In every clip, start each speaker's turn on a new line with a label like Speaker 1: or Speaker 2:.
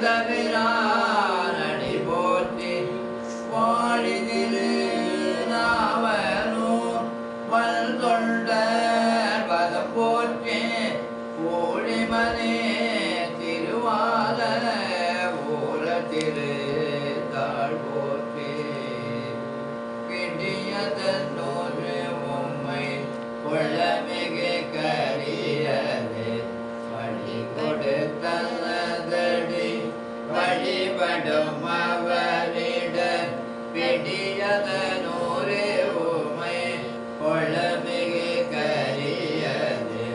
Speaker 1: தவிரானடி போற்றி வாழிதிரு நாவனோ வல் தொண்ட பதம் போற்றி ஊழிமனே திருவால ஊர திரு தாழ் போற்றி கிட்டியதன்னோரு உம்மை கொள்ளமிகு கரியது வழி கொடுத்தனதடி வழிபடும் அவரிட பிடியதனோரு உம்மை கொள்ளமிகு கரியது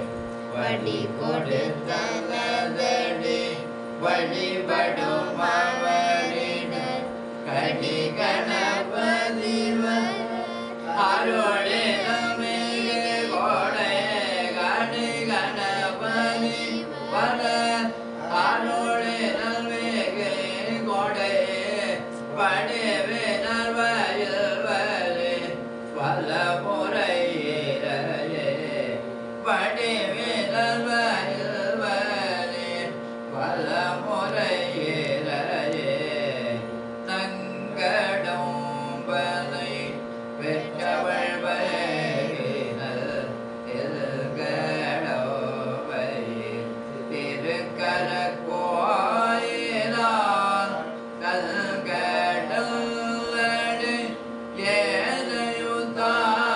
Speaker 1: வழி கொடுத்தனதடி வழிபடும் அவரிட கடி கணபதிவர் அருளே நமிகு கோடை கடி கணபதி வர அருளே நமிகு கோடை படைவே நல்வயல் வலே பல முறையே படைவே நல்வயல் வலே பல முறையே தங்கடம்பனை பெற்றவள் வயினல் திருக்கடவை திருக்கர கோயிலான் கல்கடல்லடு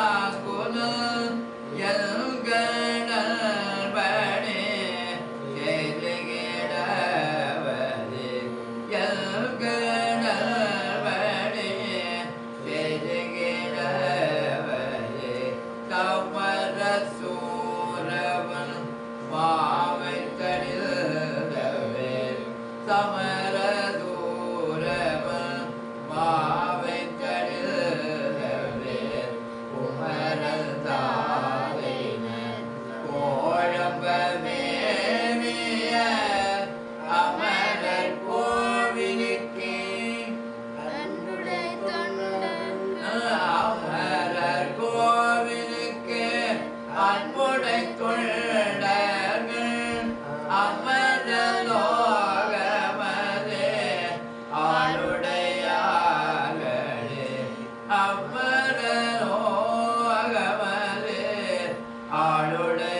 Speaker 1: ஏதையுதாங்குதல் எல்கடல் படே செய்திடவது எல்கடல் படே செய்திடவது தவற சூரவன் மாவை தடிதவே சமர தூரவன் மாவை தடிதவே குமரல் தாவின கோழம்ப மேனிய அமரர் கோவிலுக்கு அமரர் கோவிலுக்கு அன்புடை கொண்டர்கள் அமரலோகமதே ஆளுடையார்களே அமரலோகமதே ஆளுடையார்களே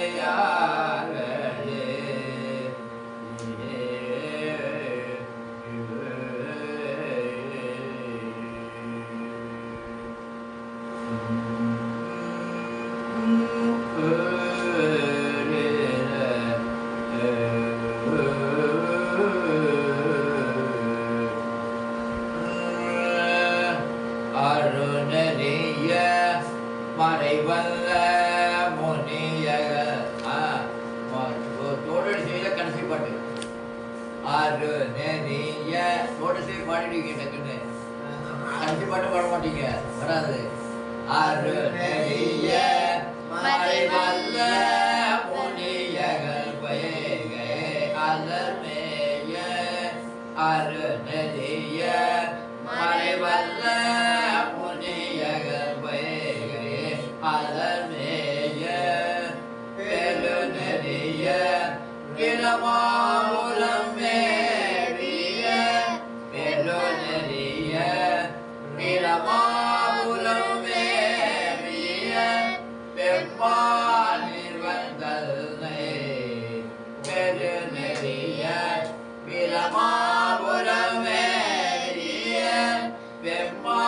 Speaker 1: அருணரிய மறைவல்ல முனியகள் தோழர் செய்த கடைசி பாட்டு அருணரிய தோழர் செய்ய பாடிட்டீங்க டக்குன்னு கடைசி பாட்டு பாட மாட்டீங்க வராது அருணரிய மறைவல்ல முனியகள் பைகை அலமேய அருணரிய மறைவல்ல முனியகள் பைகை அலமேய பெருநெறிய பிரமாபுரம் மேவிய பெருநெறிய பிரமாபுரம் மேவிய பெம்மானில் வந்தல்லை பெருநெறிய பிரமாபுரம் மேவிய பெம்மா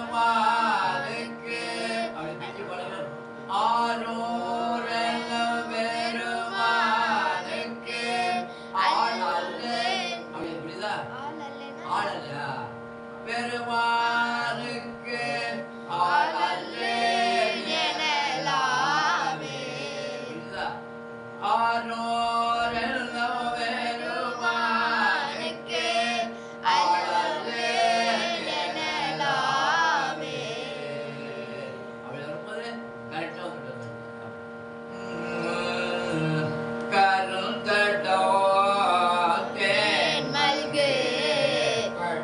Speaker 1: பெருமானுக்கு அப்படி பிடிச்சு பழகணும். ஆரோரல் பெருமானுக்கு ஆள் அல்ல. அப்படி புரியுதா? ஆள் அல்ல. பெருமானுக்கு ஆள் அல்ல எனலாமே. புரியுதா? ஆரோரல் பெருமானுக்கு ஆள் அல்ல எனலாமே. அப்படி வரும்போது கரெக்டா வந்துட்டு கருந்தடோ தேன் மல்கு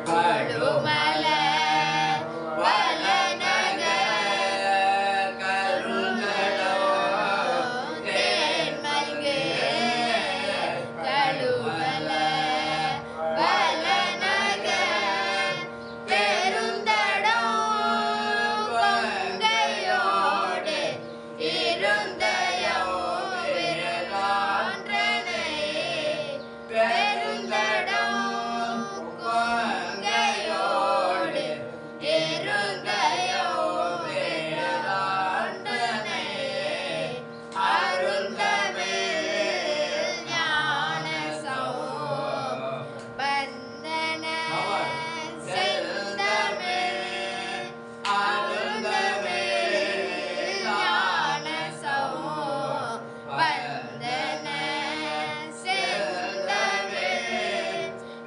Speaker 1: படுமல வலனக கருந்தடோ தேன் மல்கு படுமல வலனக பெருந்தடோ கொங்கையோடு இருந்தயோ விரலான்றனை பெருந்தடோ கொங்கையோடு இருந்தயோ விரலான்றனை அருந்தமிழ் ஞான சௌபந்தன செந்தமிழ் அருந்தமிழ் ஞான சௌபந்தன செந்தமிழ்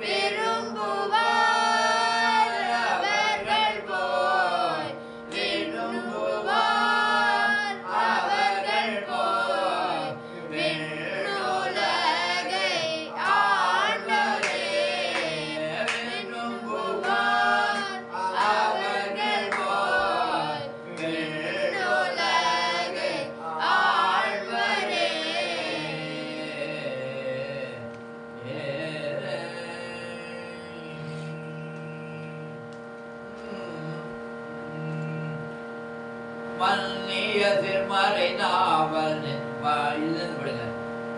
Speaker 1: விரும்புவார் அவர்கள் போய் விரும்புவார் அவர்கள் போய் விண்ணுலகை ஆண்டோரே விரும்புவார் அவர்கள் போய் விண்ணுலகை ஆழ்வரே. மன்னிய திருமறை நாவல் படுங்க.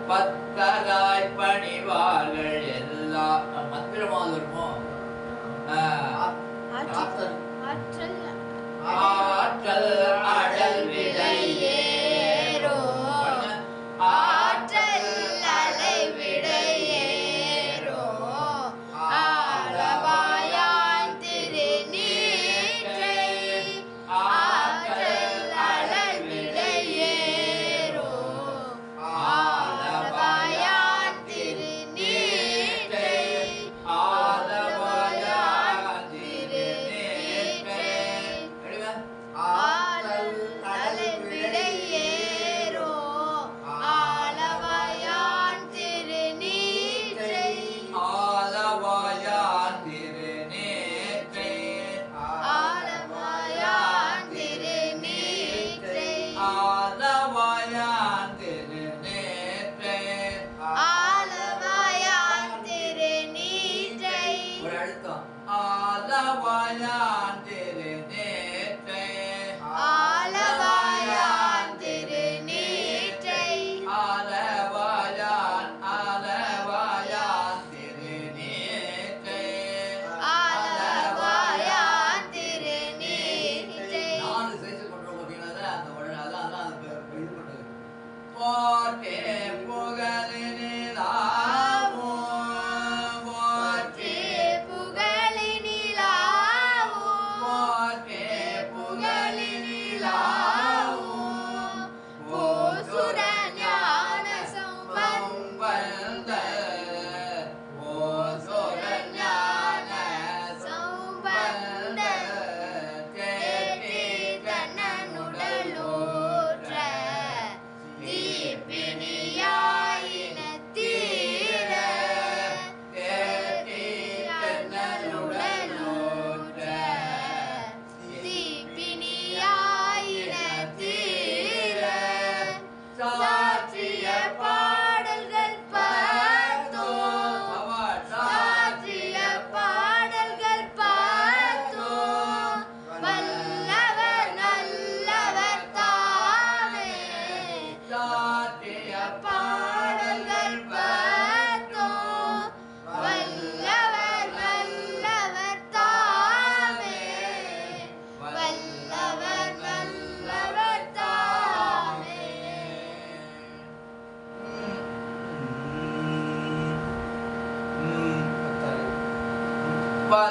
Speaker 1: பத்தராய் பணிவார்கள் எல்லா மந்திரமாக வருமோ? ஆற்றல் அடல் விடையேரோ ஆற்றல் அலை விடையேரோ ஆலவாயான் திருநீற்றை ஆற்றல் அடல் விடையேரோ ஆலவாயான் திருநீற்றை ஆலவாயான் திருநீற்றை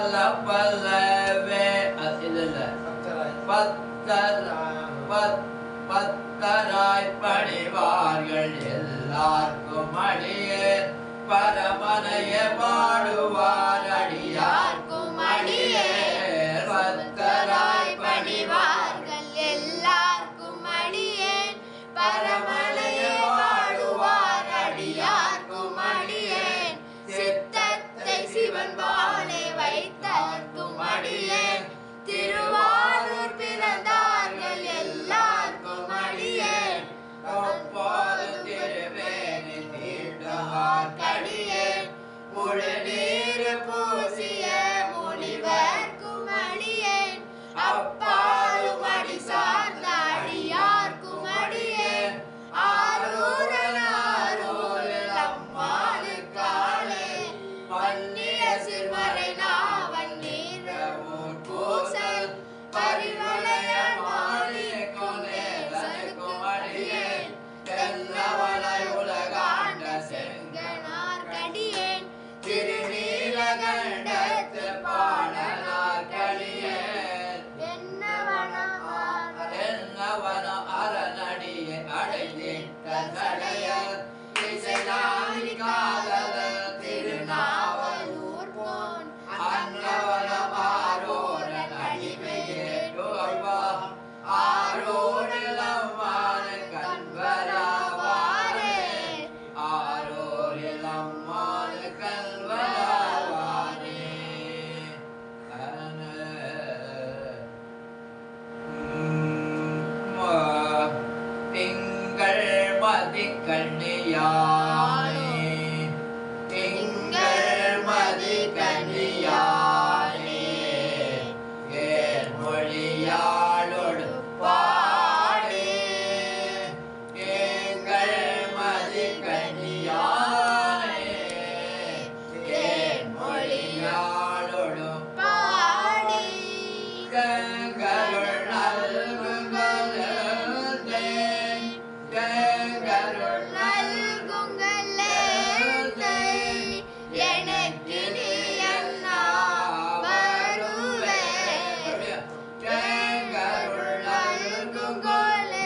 Speaker 1: பல பலவே இல்ல பத்தராய் பணிவார்கள் எல்லாருக்கும் அடியே பரமனைய பாடுவார் அடியார்க்கும் அடியே பத்தராய் பணிவார்கள் எல்லாருக்கும் அடியே பரமனைய பாடுவார் அடியார்க்கும் அடியே சித்தத்தை சிவன் போலே வைத்தார்க்கும் அடியே திருவாரூர் பிறந்தார்கள் எல்லாருக்கும் அடியே அப்போதும் திருவேணி தீண்டுவார் கடியே முழு நீர் பூசிய முனிவர்க்கும் அடியே அப்பாலும் அடி சார்ந்த அடியார்க்கும் அடியே ஆரூரன் ஆரூரில் அம்மாளுக்காளே பன்னிய சிறுவரை நாவன் நீரவூர் பூசல் பரிவளைய மாலிக்கும் நேசனுக்கும் அடியே தென்னவனை உலகாண்ட செங்கனார் கடியேன் திருநீலகண்டத்து பாடனார் கடியேன் என்னவன அரணடியை அடைந்திட்ட தடையர் இசைநாமி காதலர் திருநாவலூர் போன் அன்னவனம் ஆரோரன் அடிமையேட்டு அவ்வா ஆரோரில் அம்மான கண்வராவாரே ஆரோரில் அம்மான கண்வராவாரே திங்கள் மதி கண்ணியானே திங்கள் மதி கண்ணியானே ஏன் மொழியாளோடு பாடே எங்கள் மதி கண்ணியானே ஏன் மொழியாளோடு பாடே கருள் நல்குங்களே கருள் நல்குங்களே எனக்கு நீ அண்ணா வருவே கருள் நல்குங்களே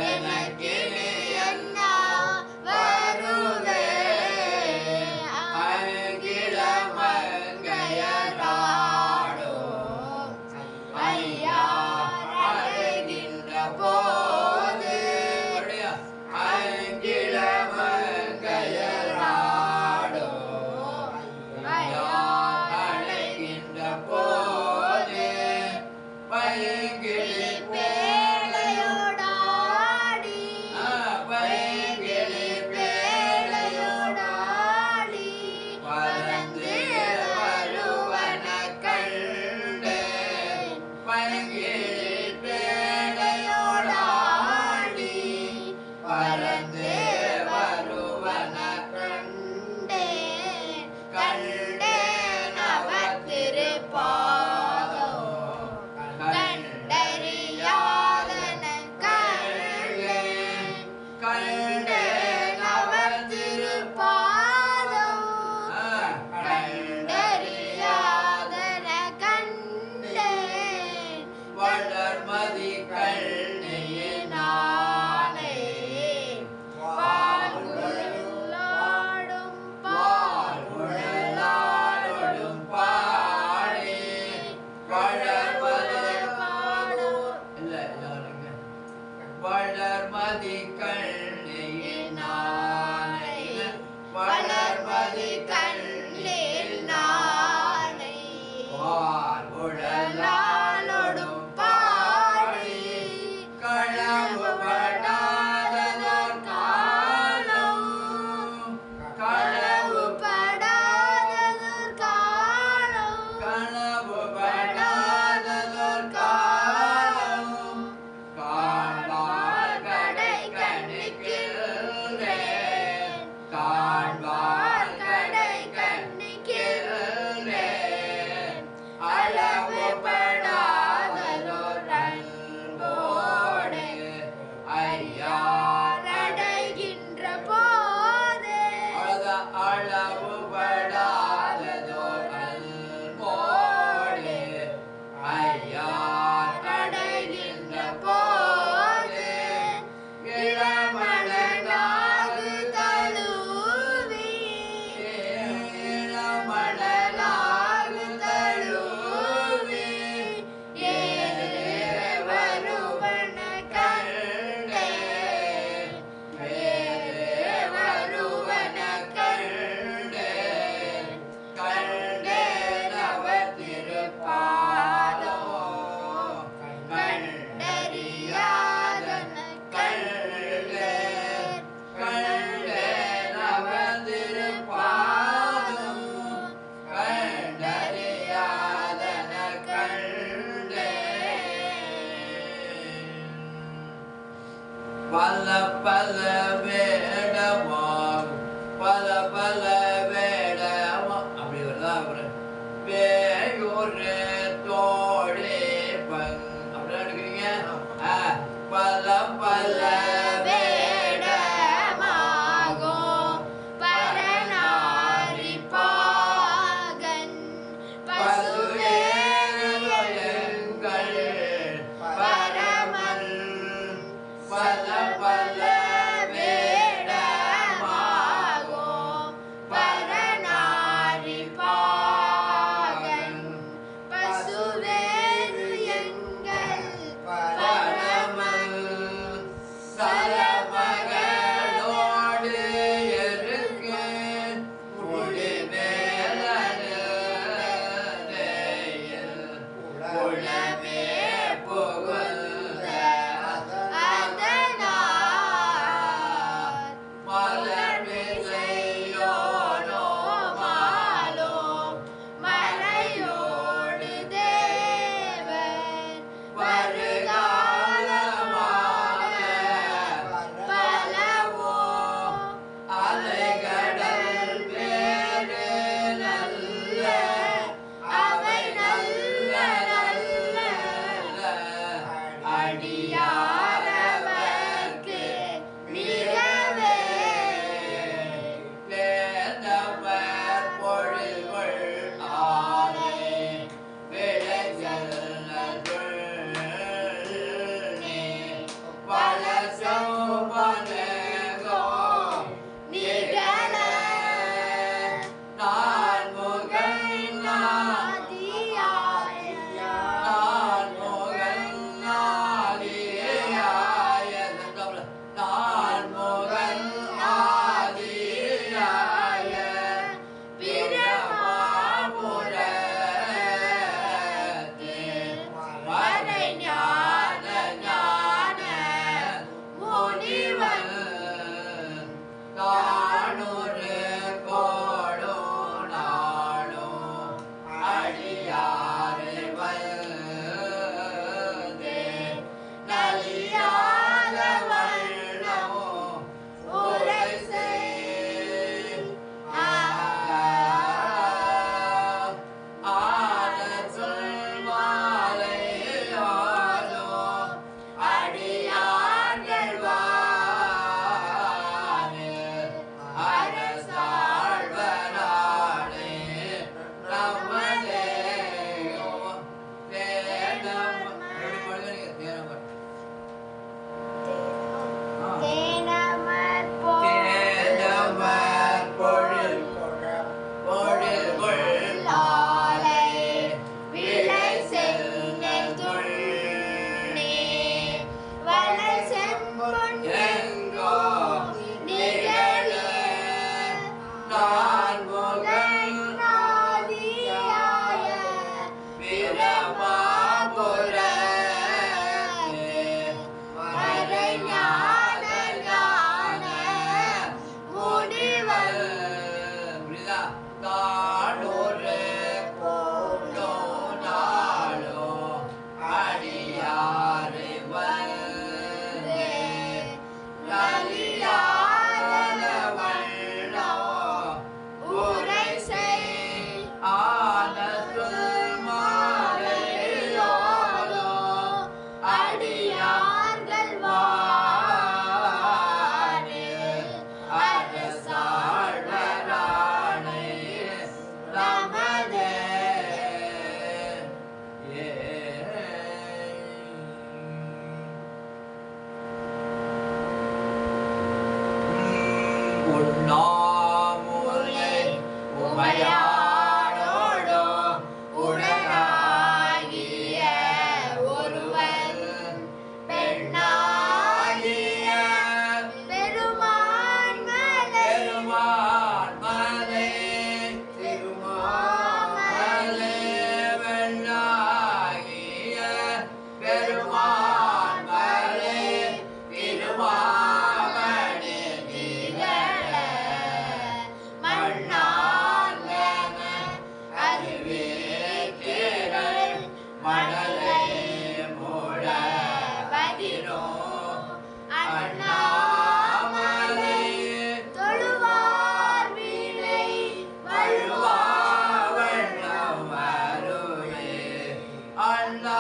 Speaker 1: எனக்கு நீ அண்ணா வருவே அங்கிடமங்கையராடோ ஐயா அழகின்ற போது அங்கிடமங்கையராடோ ஐயா அழகின்ற போது பைங்கிளி பேழையோடாடி பைங்கிளி பேழையோடாடி பறந்து வருவன கண்டே பைங்கிளி பேழையோடாடி பறந்து வருவன கண்டே கண்டேன் அவர் திருப்பாதம் கண்டறியாதன கண்டேன் கண்டேன் அவர் திருப்பாதம் கண்டறியாதன கண்டேன் வளர்மதி கண்ணியினானே வாழ்வுழலாடும் வாழ்வுழலாடும் பாடி வளர்மதி இல்ல இல்ல வளர்மதி கண்ணியினானே வளர்மதி கண்ணியினானே வாழ்வுழலாடும் பாடி களவு படாததோர் காலம் களவு படாததோர் காலம் களவு படாத பல பல வேடமாகும் பல பல வேடமா அப்படி வருதா அப்புறம் வேயூரு தோழே பங் அப்படிதான் எடுக்கிறீங்க பல பல
Speaker 2: வேடமாகும் பரநாரி பாகன்
Speaker 1: பசுவேங்கள் பரமன் பல பல வேடமாகும்
Speaker 2: பரநாரி பாகன் பசுவேறு எங்கள்
Speaker 1: பரமன் சலமகளோடு எருக்கு முடிவேலையில் உளமே புகுந்த
Speaker 2: அதனால்
Speaker 1: மலர்மிசையோனோ
Speaker 2: மாலோ மலையோடு தேவன் வருகாலமான பலவோ
Speaker 1: அலைகடல் வேறு நல்ல
Speaker 2: அவை நல்ல நல்ல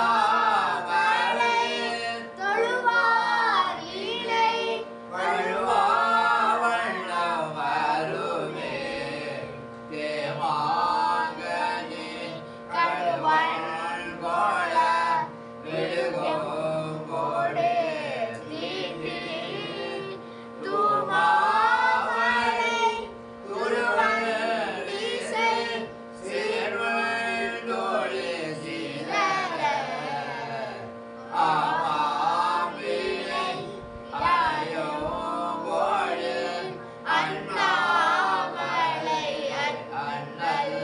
Speaker 1: அண்ணாமலை
Speaker 2: தொழுவார் இலை
Speaker 1: வழுவா வண்ணம் வருமே தேமாங்கனி கடுவன் கோல விடுகும் கோடே தீட்டி தூமாமலை துருவன் இசை சேர்வன் தோழி சீரர ஆமாமிலை அயோ போடு அண்ணாமலை அண்ணல்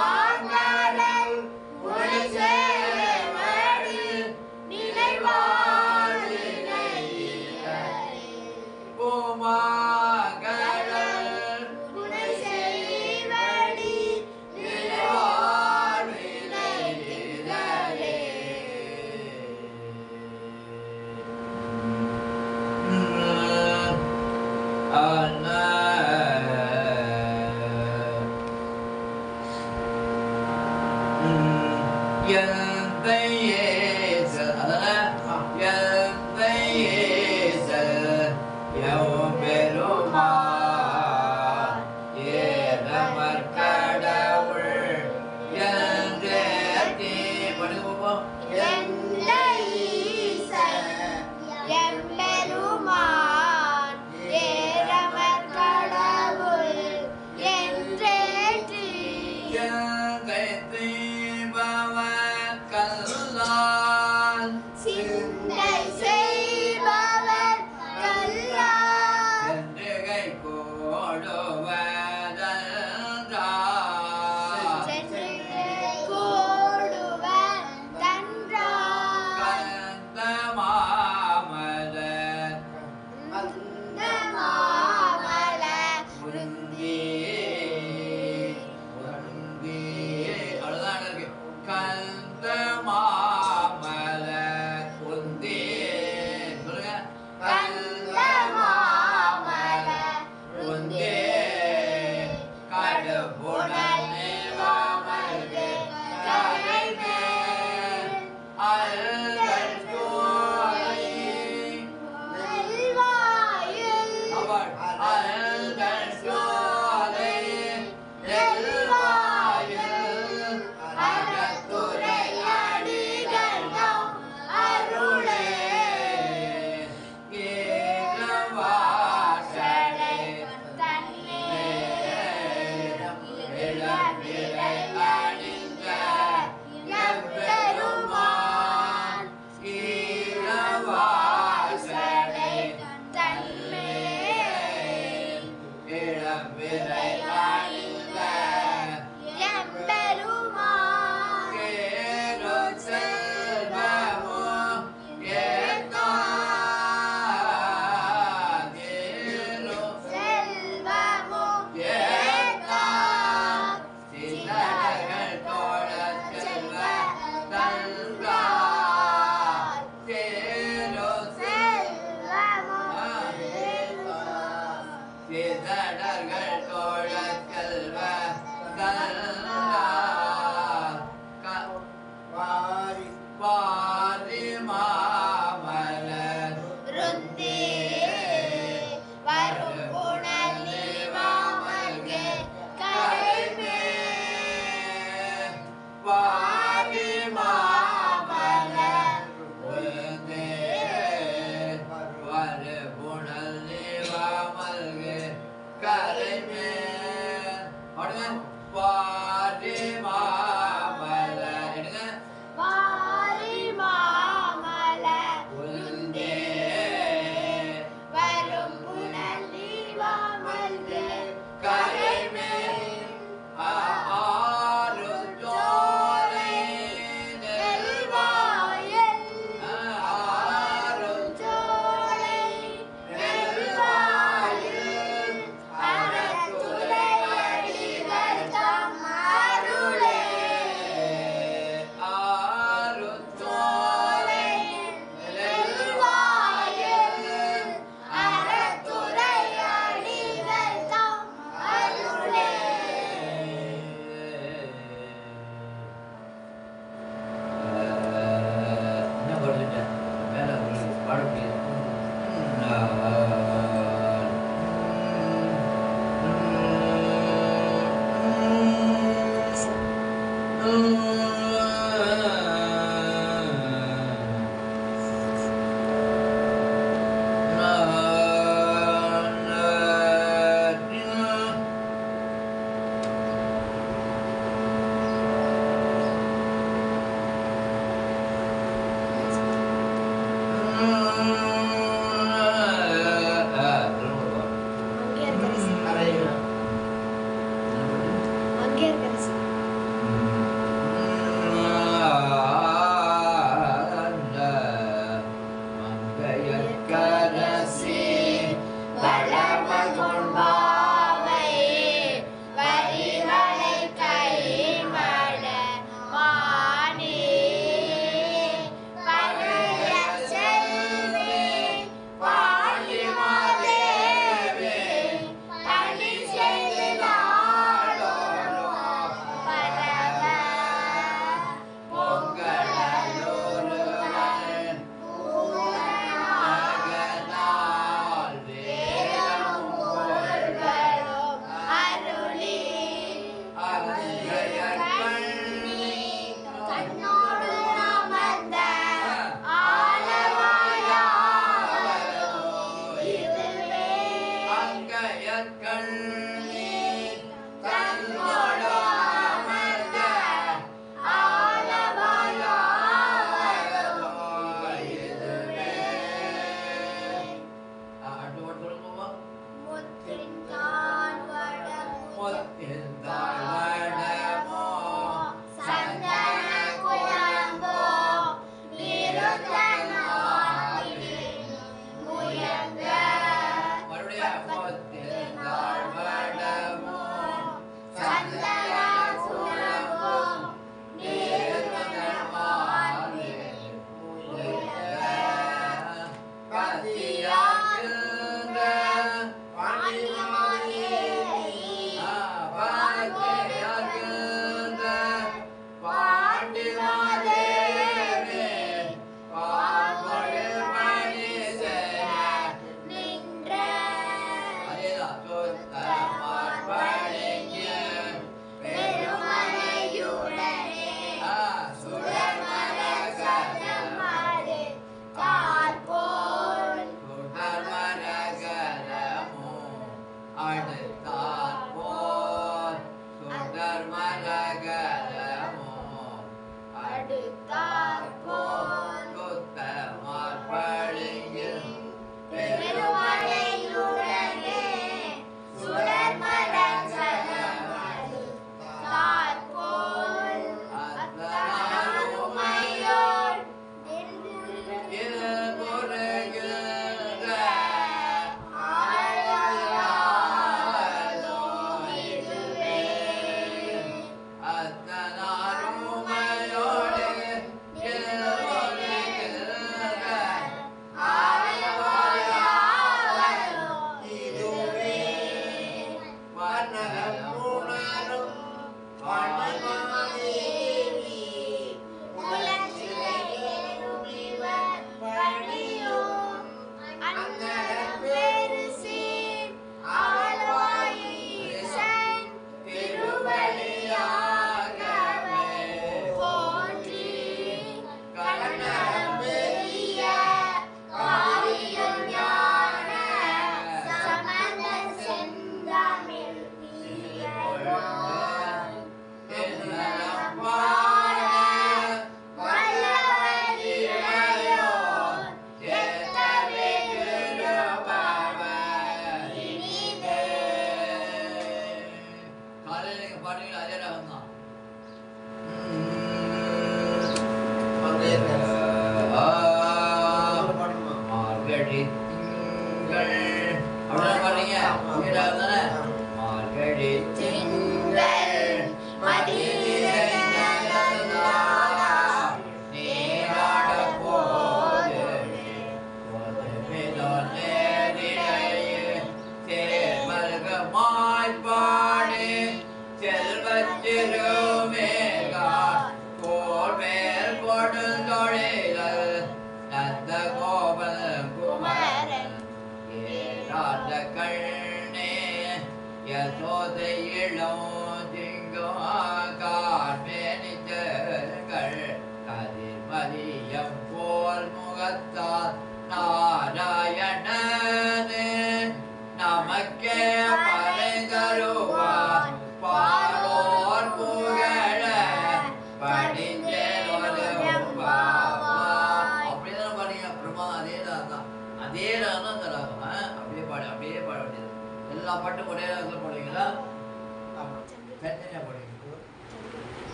Speaker 1: பூமாங்கடல் புனிசேவடி நிலைவாழ் நிலையிலே பூமாங்கடல்
Speaker 2: புனிசேவடி
Speaker 1: நிலைவாழ் நிலையிலே
Speaker 2: எந்த ஈசன் எம்பெருமான் ஏறமர் கடவுள் என்றேற்றி சிந்தை செய்பவர் கல்லார் சென்று கூடுவர் தன்றார் அந்த மாமல கந்த மாமல உந்தே கடுபுணல் நிவாமல்கு கரைமேல் அல்கல் தோலை நெல்வாயில் அல்கல் தோலை நெல்வாயில் அறத்துறை அடிகண்டம் அருளே ஏகவாசலை தன்னேரம் இளம்பிறை அணிந்த எம்பெருமான் ஈரவாசலை தன்மேல் இளம்பிறை அணிந்த எம்பெருமான்
Speaker 1: கேரு செல்வமோ ஏத்தா கேரு
Speaker 2: செல்வமும்
Speaker 1: ஏத்தா
Speaker 2: ஏத்தார்
Speaker 1: சின்னர்கள் தோழ செல்வ தந்தார் கேரு
Speaker 2: செல்வமும் ஏத்தார்
Speaker 1: சிதடர்கள் தோழ செல்வ தந்தார் வாரி மாமலர்
Speaker 2: ருந்தே வரும் புனல் நிவாமல்கு கரைமேல்
Speaker 1: வாரி மாமலர் உந்தே வரு புனல் நிவாமல்கு கரைமேல் பாடுங்க வாரி மாமலர் எடுங்க
Speaker 2: வாரி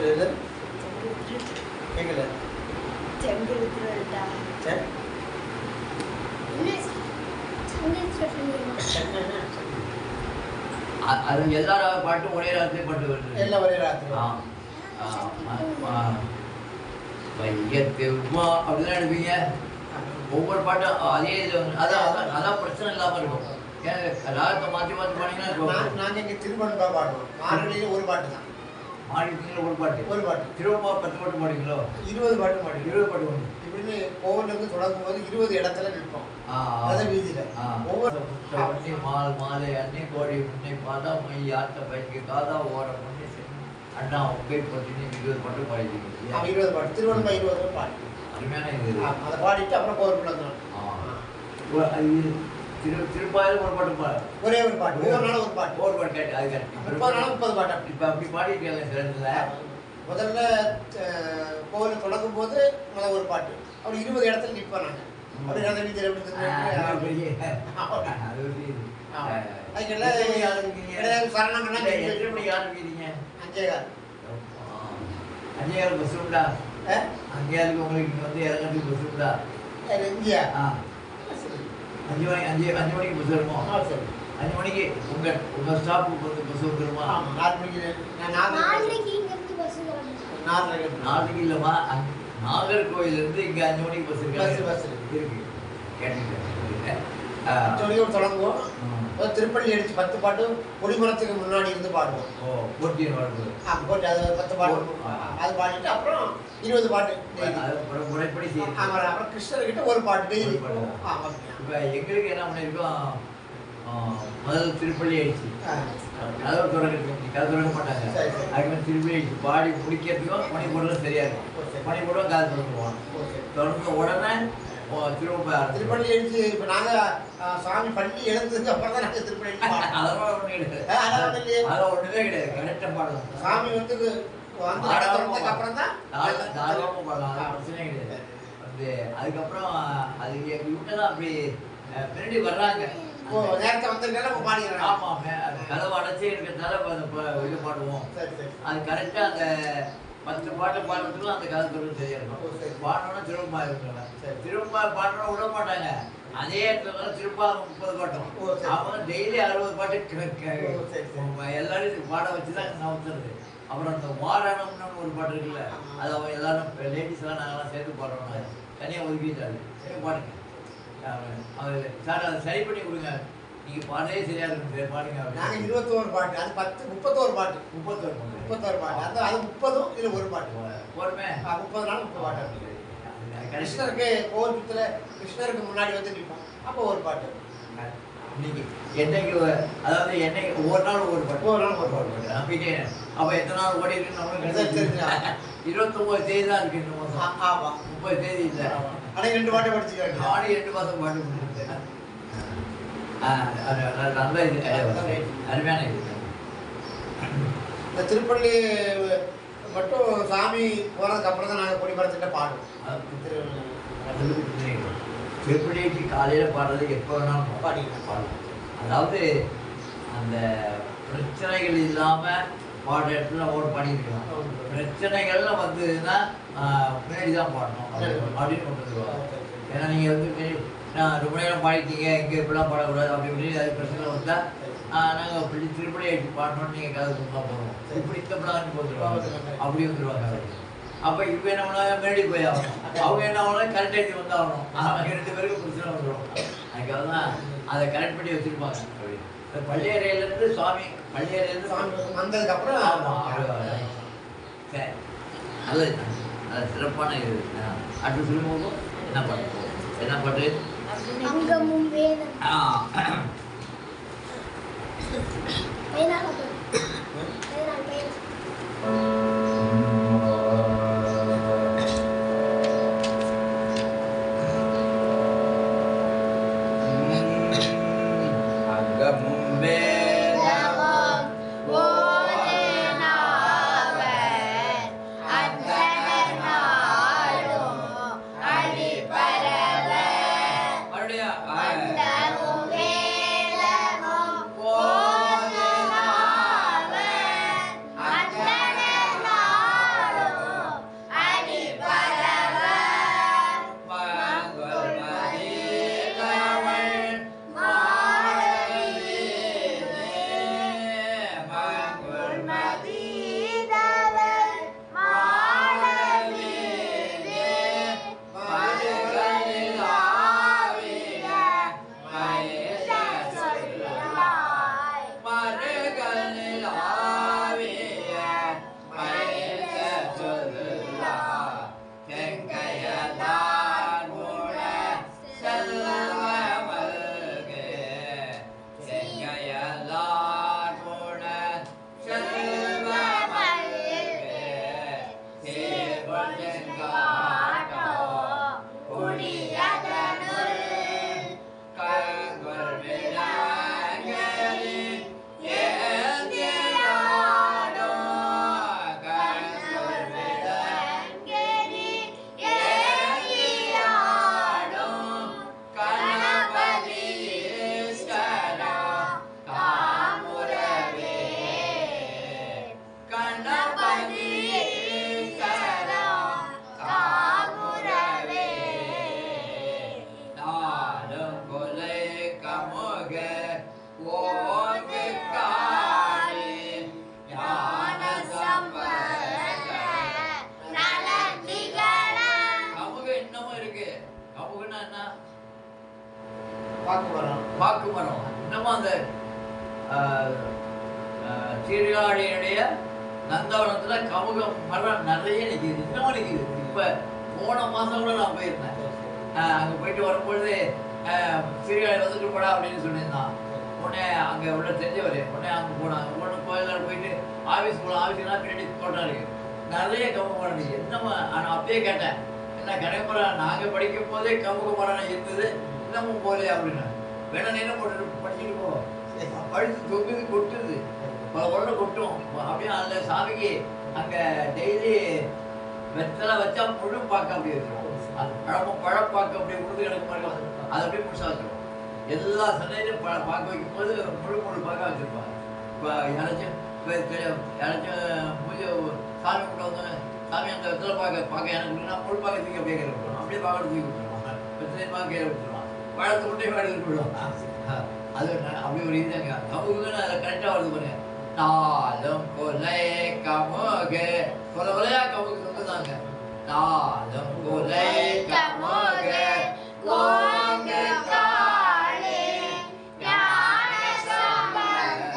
Speaker 3: சொல்லு கேட்கல
Speaker 1: அது எல்லா பாட்டும் ஒரே ராத்திரி பாட்டு வருது.
Speaker 3: எல்லாம் ஒரே ராத்திரி.
Speaker 1: வையத்தெவ்வா அப்படிதான் எடுப்பீங்க. ஒவ்வொரு பாட்டும் அதே இது அதான் பிரச்சனை இல்லாம இருக்கும். ஏன்னா ராகத்தை மாற்றி மாற்றி பாடிங்கன்னா
Speaker 3: நாங்கள் இங்கே திருவன்பா பாடுவோம். மார்கழியில் ஒரு பாட்டு தான்.
Speaker 1: மாடிங்களா ஒரு பாட்டு திருவம்பா 10 பாட்டு பாடுங்களோ?
Speaker 3: 20 பாட்டு பாடு.
Speaker 1: 20 பாட்டு பாடு.
Speaker 3: இப்படின்னு கோவிலேருந்து தொடங்கும் போது 20 இடத்துல நிற்போம். அதான் வீதியில் ஒவ்வொரு
Speaker 1: மாலை அன்னை கோடி முன்னை பாதா மை ஆத்த பைக்கு காதா ஓர முன்னே அண்ணா உப்பை போட்டின்னு 20 பாட்டு பாடிடுவீங்க.
Speaker 3: 20 பாட்டு திருவன்பா 20 பாட்டு
Speaker 1: அருமையான இது.
Speaker 3: அதை பாடிட்டு அப்புறம் கோவிலுக்குள்ள வந்துடும்.
Speaker 1: திருப்பாயிரம் ஒரு பாட்டு பாடு.
Speaker 3: ஒரே ஒரு பாட்டு ஒவ்வொரு நாளும் ஒரு பாட்டு
Speaker 1: கேட்டு அது கேட்டு
Speaker 3: 30 நாளும் 30 பாட்டு.
Speaker 1: இப்போ அப்படி பாடிருக்கேன் சிலதுல.
Speaker 3: முதல்ல கோவில் தொடங்கும் போது முதல் ஒரு பாட்டு அப்படி 20 இடத்துல நிற்போம். நாங்கள் அப்படி அந்த வீதியில் எப்படி சரணம்
Speaker 1: 5 பஸ் உண்டா? 5 உங்களுக்கு வந்து இறங்கிறதுக்கு பஸ் உண்டா?
Speaker 3: இங்கேயா
Speaker 1: 5 மணிக்கு பஸ் வருமோ? 5 மணிக்கு உங்க ஸ்டாப்புக்கு வந்து பஸ் வந்துருமா?
Speaker 3: 4 மணிக்கு
Speaker 1: 4 இல்லைம்மா, நாகர்கோயிலிருந்து இங்கே 5 மணிக்கு பஸ் இருக்கு.
Speaker 3: பஸ்
Speaker 1: இருக்கு கேட்டுக்கிறேன்.
Speaker 3: தொடங்குவோம். திருப்பள்ளி அடிச்சு 10 பாட்டு கொடிமரத்துக்கு முன்னாடி இருந்து பாடுவோம்.
Speaker 1: போட்டி பாடுவோம்.
Speaker 3: போட்டி அது 10 பாட்டு அது பாடிட்டு அப்புறம் 20 பாட்டு
Speaker 1: முறைப்படி செய்யும்.
Speaker 3: அப்புறம் கிருஷ்ணர்கிட்ட ஒரு பாட்டு டெய்லி.
Speaker 1: இப்போ எங்களுக்கு என்ன பண்ணியிருக்கோம், முதல்ல திருப்பள்ளி ஆயிடுச்சு, கதவு திறக்க மாட்டாங்க. அதுக்கு திருப்பள்ளி ஆயிடுச்சு பாடி முடிக்கிறதுக்கும் மணி போடுறது சரியா இருக்கும். மணி போடுவோம், காது திறந்துவோம். திறந்த உடனே
Speaker 3: திருப்பள்ளி எழுச்சி. இப்போ நாங்கள் சாமி பள்ளி எழுந்ததுக்கு அப்புறம் தான் நாங்கள் திருப்பள்ளி
Speaker 1: அதெல்லாம் ஒன்றும் கிடையாது. அதெல்லாம் ஒன்றுமே கிடையாது. கரெக்டாக பாடலாம்.
Speaker 3: சாமி வந்து அப்புறம் தான்
Speaker 1: தாராளமாக பாடலாம். அதெல்லாம் பிரச்சனையே கிடையாது. வந்து அதுக்கப்புறம் அது இவங்க தான் அப்படி பின்னாடி வர்றாங்க.
Speaker 3: நேரத்தை வந்திருக்காங்க பாடிக்கிறாங்க.
Speaker 1: ஆமாம், கதவு அடைச்சி இருக்கிறதால இது பாடுவோம். அது கரெக்டாக அந்த 10 பாட்டு பாடுறதுக்குள்ள அந்த கதை சொல்றது சரியா இருக்கும். பாடணும்னா திரும்ப இருக்கிறாங்க. திரும்ப பாடணும் விட மாட்டாங்க. அதே இடத்துல திரும்ப 30 பாட்டும். அவங்க டெய்லி 60 பாட்டு எல்லாரும் பாட வச்சு தான் நவுத்துறது. அப்புறம் அந்த வாரணம்னு ஒரு பாட்டு இருக்குல்ல, அது அவங்க எல்லாரும் லேடிஸ் எல்லாம் நாங்களாம் சேர்த்து பாடுறோம். தனியாக ஒதுக்கிட்டாரு பாடுங்க அவர் சார், அதை சரி பண்ணி கொடுங்க, நீங்கள் பாடவே சரியா இருக்கு பாடுங்க.
Speaker 3: நாங்கள் 21 பாட்டு, அது 31 பாட்டு.
Speaker 1: 31
Speaker 3: பாட்டு. அந்த அது 30 இதில் ஒரு பாட்டு
Speaker 1: போடுமே.
Speaker 3: 30 நாள் 30 பாட்டு. கிருஷ்ணருக்கு கோவிலத்தில் கிருஷ்ணருக்கு முன்னாடி வந்து நிற்போம். அப்போ ஒரு பாட்டு.
Speaker 1: இன்னைக்கு என்னைக்கு, அதாவது என்னைக்கு ஒவ்வொரு நாள் ஒவ்வொரு பாட்டு.
Speaker 3: ஒவ்வொரு நாள் ஒரு பாட்டு.
Speaker 1: நம்பிக்கை. அப்போ எத்தனை நாள் ஓடி இருக்குன்னு நம்மளுக்கு தெரிஞ்சு 29 தேதி தான் இருக்கு இந்த மாதம்.
Speaker 3: ஆமாம்,
Speaker 1: 30 தேதி இல்லை.
Speaker 3: ஆனால் 2 பாட்டு படிச்சுக்காங்க.
Speaker 1: நானும் 2 மாதம் பாட்டு முடிச்சிருக்கேன். நல்ல இது, அருமையான இது.
Speaker 3: இந்த திருப்பள்ளி மட்டும் சாமி போனதுக்கு அப்புறம் தான் நாங்கள் கொடிமரத்திட்ட பாடுவோம்.
Speaker 1: திருப்பள்ளிக்கு காலையில் பாடுறது எப்போ வேணாலும் பாடலாம். அதாவது அந்த பிரச்சனைகள் இல்லாமல் பாடுற இடத்துல ஓட பாடிக்கலாம். பிரச்சனைகள்லாம் வந்ததுன்னா முன்னாடி தான் பாடணும் அப்படின்னு கொண்டு வந்துருவாங்க. ஏன்னா நீங்கள் வந்து நான் ரொம்ப நேரம் பாடிட்டீங்க, இங்கே இப்படிலாம் பாடக்கூடாது அப்படி இப்படி அது பிரச்சனை வந்தால் நாங்கள் அப்படி திருப்பதி ஆகிட்டு பாடணும்னு நீங்கள் கதை கொடுத்தா போகிறோம். இப்படி இத்தப்படான்னு போட்டுருவாங்க, அப்படி வந்துடுவாங்க. அப்போ இப்போ என்ன பண்ணாங்க, முன்னாடி போய் ஆகணும். அவங்க என்ன ஆகணும், கரெக்ட் ஆகிட்டு வந்து ஆகணும். அவங்க 2 பேருக்கும் பிரச்சனை வந்துடும். அதுக்காக தான் அதை கரெக்ட் பண்ணி வச்சுருப்பாங்க. பள்ளியறையிலேருந்து சுவாமி பள்ளியறையிலேருந்து
Speaker 3: சாமி வந்ததுக்கப்புறம்
Speaker 1: சரி, நல்லது. அது சிறப்பான இது. அடுத்து சொல்லும்போது என்ன பாட்டு? என்ன பாட்டு?
Speaker 2: அங்கமும் வேதம்.
Speaker 1: போதனா கொஞ்சங்காட்டோ குடியதனுள் கங்குல் விளங்கரி ஏந்தியாடோ கங்குல் விளங்கரி ஏந்தியாடோ கணபதி ஈஸ்வரா காமுரவே கணபதி ஈஸ்வரா காமுரவே நாளும் கொலை கமுக ஓங்கு காளி ஞான சம்பந்த நலந்திகள கமுக இன்னமும் இருக்கு. கமுகன்னா என்ன? பாக்கு மரம். இன்னமும் அந்த சீர்காழியினுடைய நந்தவனத்துல கமுக மரம் நிறைய நிக்குது. இன்னமும் நிக்குது. இப்ப போன மாசம் கூட நான் போயிருந்தேன். அங்க போயிட்டு வரும்பொழுது சீர்காழி வந்துட்டு போடா அப்படின்னு சொல்லியிருந்தான். உடனே அங்க உள்ள தெரிஞ்சவர் உடனே அங்க போனாங்க. உடனே கோயிலில் போயிட்டு ஆஃபீஸ் போகலாம். ஆஃபீஸ்னா பின்னாடி தோட்டம் இருக்கு. நிறைய கமுக மரம் இருக்கு. என்னம்மா நான் அப்பயே கேட்டேன், என்ன கடைமரம் நாங்கள் படிக்கும் போதே கமுக மரம் இருந்தது, இன்னமும் போலே அப்படின்னு. வேணா என்ன போட்டு படிச்சுட்டு போ, பழுத்து தொங்குது கொட்டுது, பல உடனே கொட்டும். அப்படியே அந்த சாமிக்கு அங்கே டெய்லி வெத்தலை வச்சா முழு பார்க்க அப்படியே இருக்கும். அது பழப்பாக்க அப்படியே உழுது கிடக்கு மாதிரி அதை அப்படியே முழுசாக வச்சிருவோம். எல்லா சண்டையிலும் பார்க்க வைக்கும் போது முழு பார்க்க வச்சிருப்பாங்க. இப்போ யாராச்சும் பூஜை சாமி கூட வந்தோன்னே சாமி அந்த வெத்தலை பார்க்க எனக்கு முழு பார்க்க தூக்கி அப்படியே கீழே விட்டுருவோம். அப்படியே பார்க்க தூக்கி விட்டுருவாங்க. வெத்தலை பார்க்க கீழே விட்டுருவான். பழத்தை விட்டே எடுத்துட்டு போயிடுவான். அது அப்படி ஒரு இதுங்க. கமுகுன்னு அதில் கரெக்டாக வருது பாருங்க. நாளும் கொலை கமுக கொலையா கமுகு சொல்லுதாங்க. நாளும் கொலை கமுக ஓங்கு காளி ஞான சம்பந்த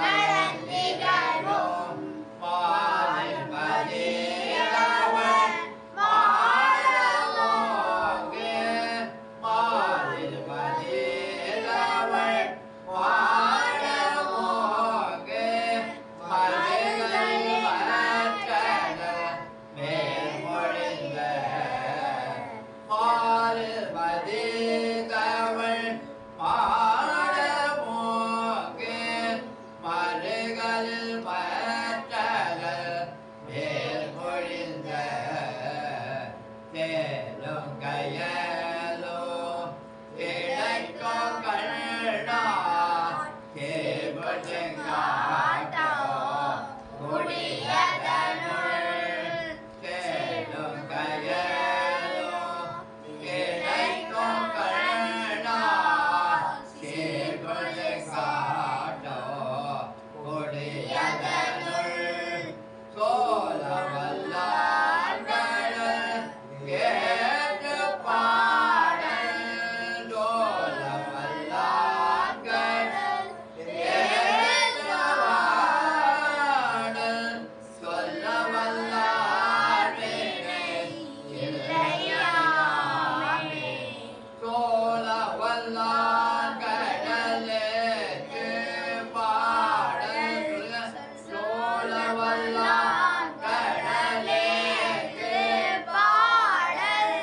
Speaker 1: நலந்திகளும் மால்பதி இளவன் மாலமோங்கு மால்பதி இளவன் மாலமோங்கு மலைகள் மற்றன மேல்மொழிந்த மால்பதி தவள் மாடமோங்கு மலைகளில் மற்றன மேல்மொழிந்த தேலும் கையலோ இழைக்கும் கண்ணா கேபட்டங்காட்டோ குடியதனுள் தேலும் கையலோ இழைக்கும் கண்ணா கேபட்டங்காட்டோ குடியதனுள் சோழவல்லார்கள் கேட்டு பாடல் சோழவல்லார்கள் கேட்டு பாடல் சொல்லவல்லார்வினை இல்லையாமே சோழவல்லார்கடலுக்கு பாடல் சோழவல்லார்கடலுக்கு பாடல்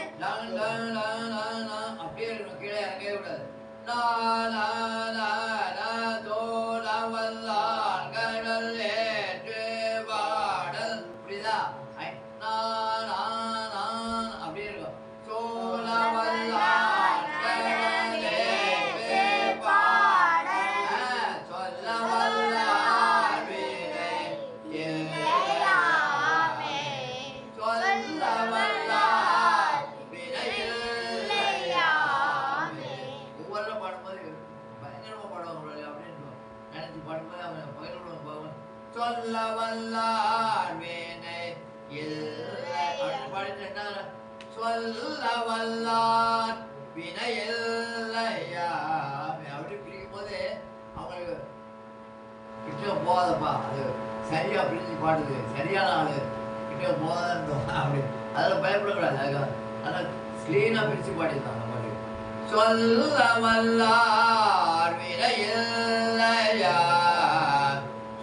Speaker 1: அப்படியே இருக்கணும். கீழே இறங்கவே கூடாது. சோழவல்லார்கடலுக்கு பாடல். புரியுதா? அப்படியே இருக்கும். சோழவல்லார்கடலுக்கு பாடல் சொல்லவல்லார்வினை இல்லையாமே சொல்லவல்லார் வினை இல்லையாமே. ஒவ்வொரு பாடும்போது பயங்கரமா பாடுவாங்க அப்படின்னு நினைச்சு பாடும்போது அவங்க பகிர்ந்து சொல்லவல்லார் வினை இல்லை அப்படின்னு பாடிட்டு என்ன சொல்லவல்லார் வினை இல்லையாமே அப்படி பிரிக்கும் போது அவங்களுக்கு கிட்ட போகாதப்பா, அது சரியா பிரிஞ்சு பாடுது, சரியான ஆளு கிட்ட போகாதன்றோம் அப்படி அதில் பயப்படக்கூடாது. அதுக்காக அதனால் கிளீனாக பிரித்து பாடிதான் அந்த மாதிரி. சொல்லவல்லார் வினை இல்லையா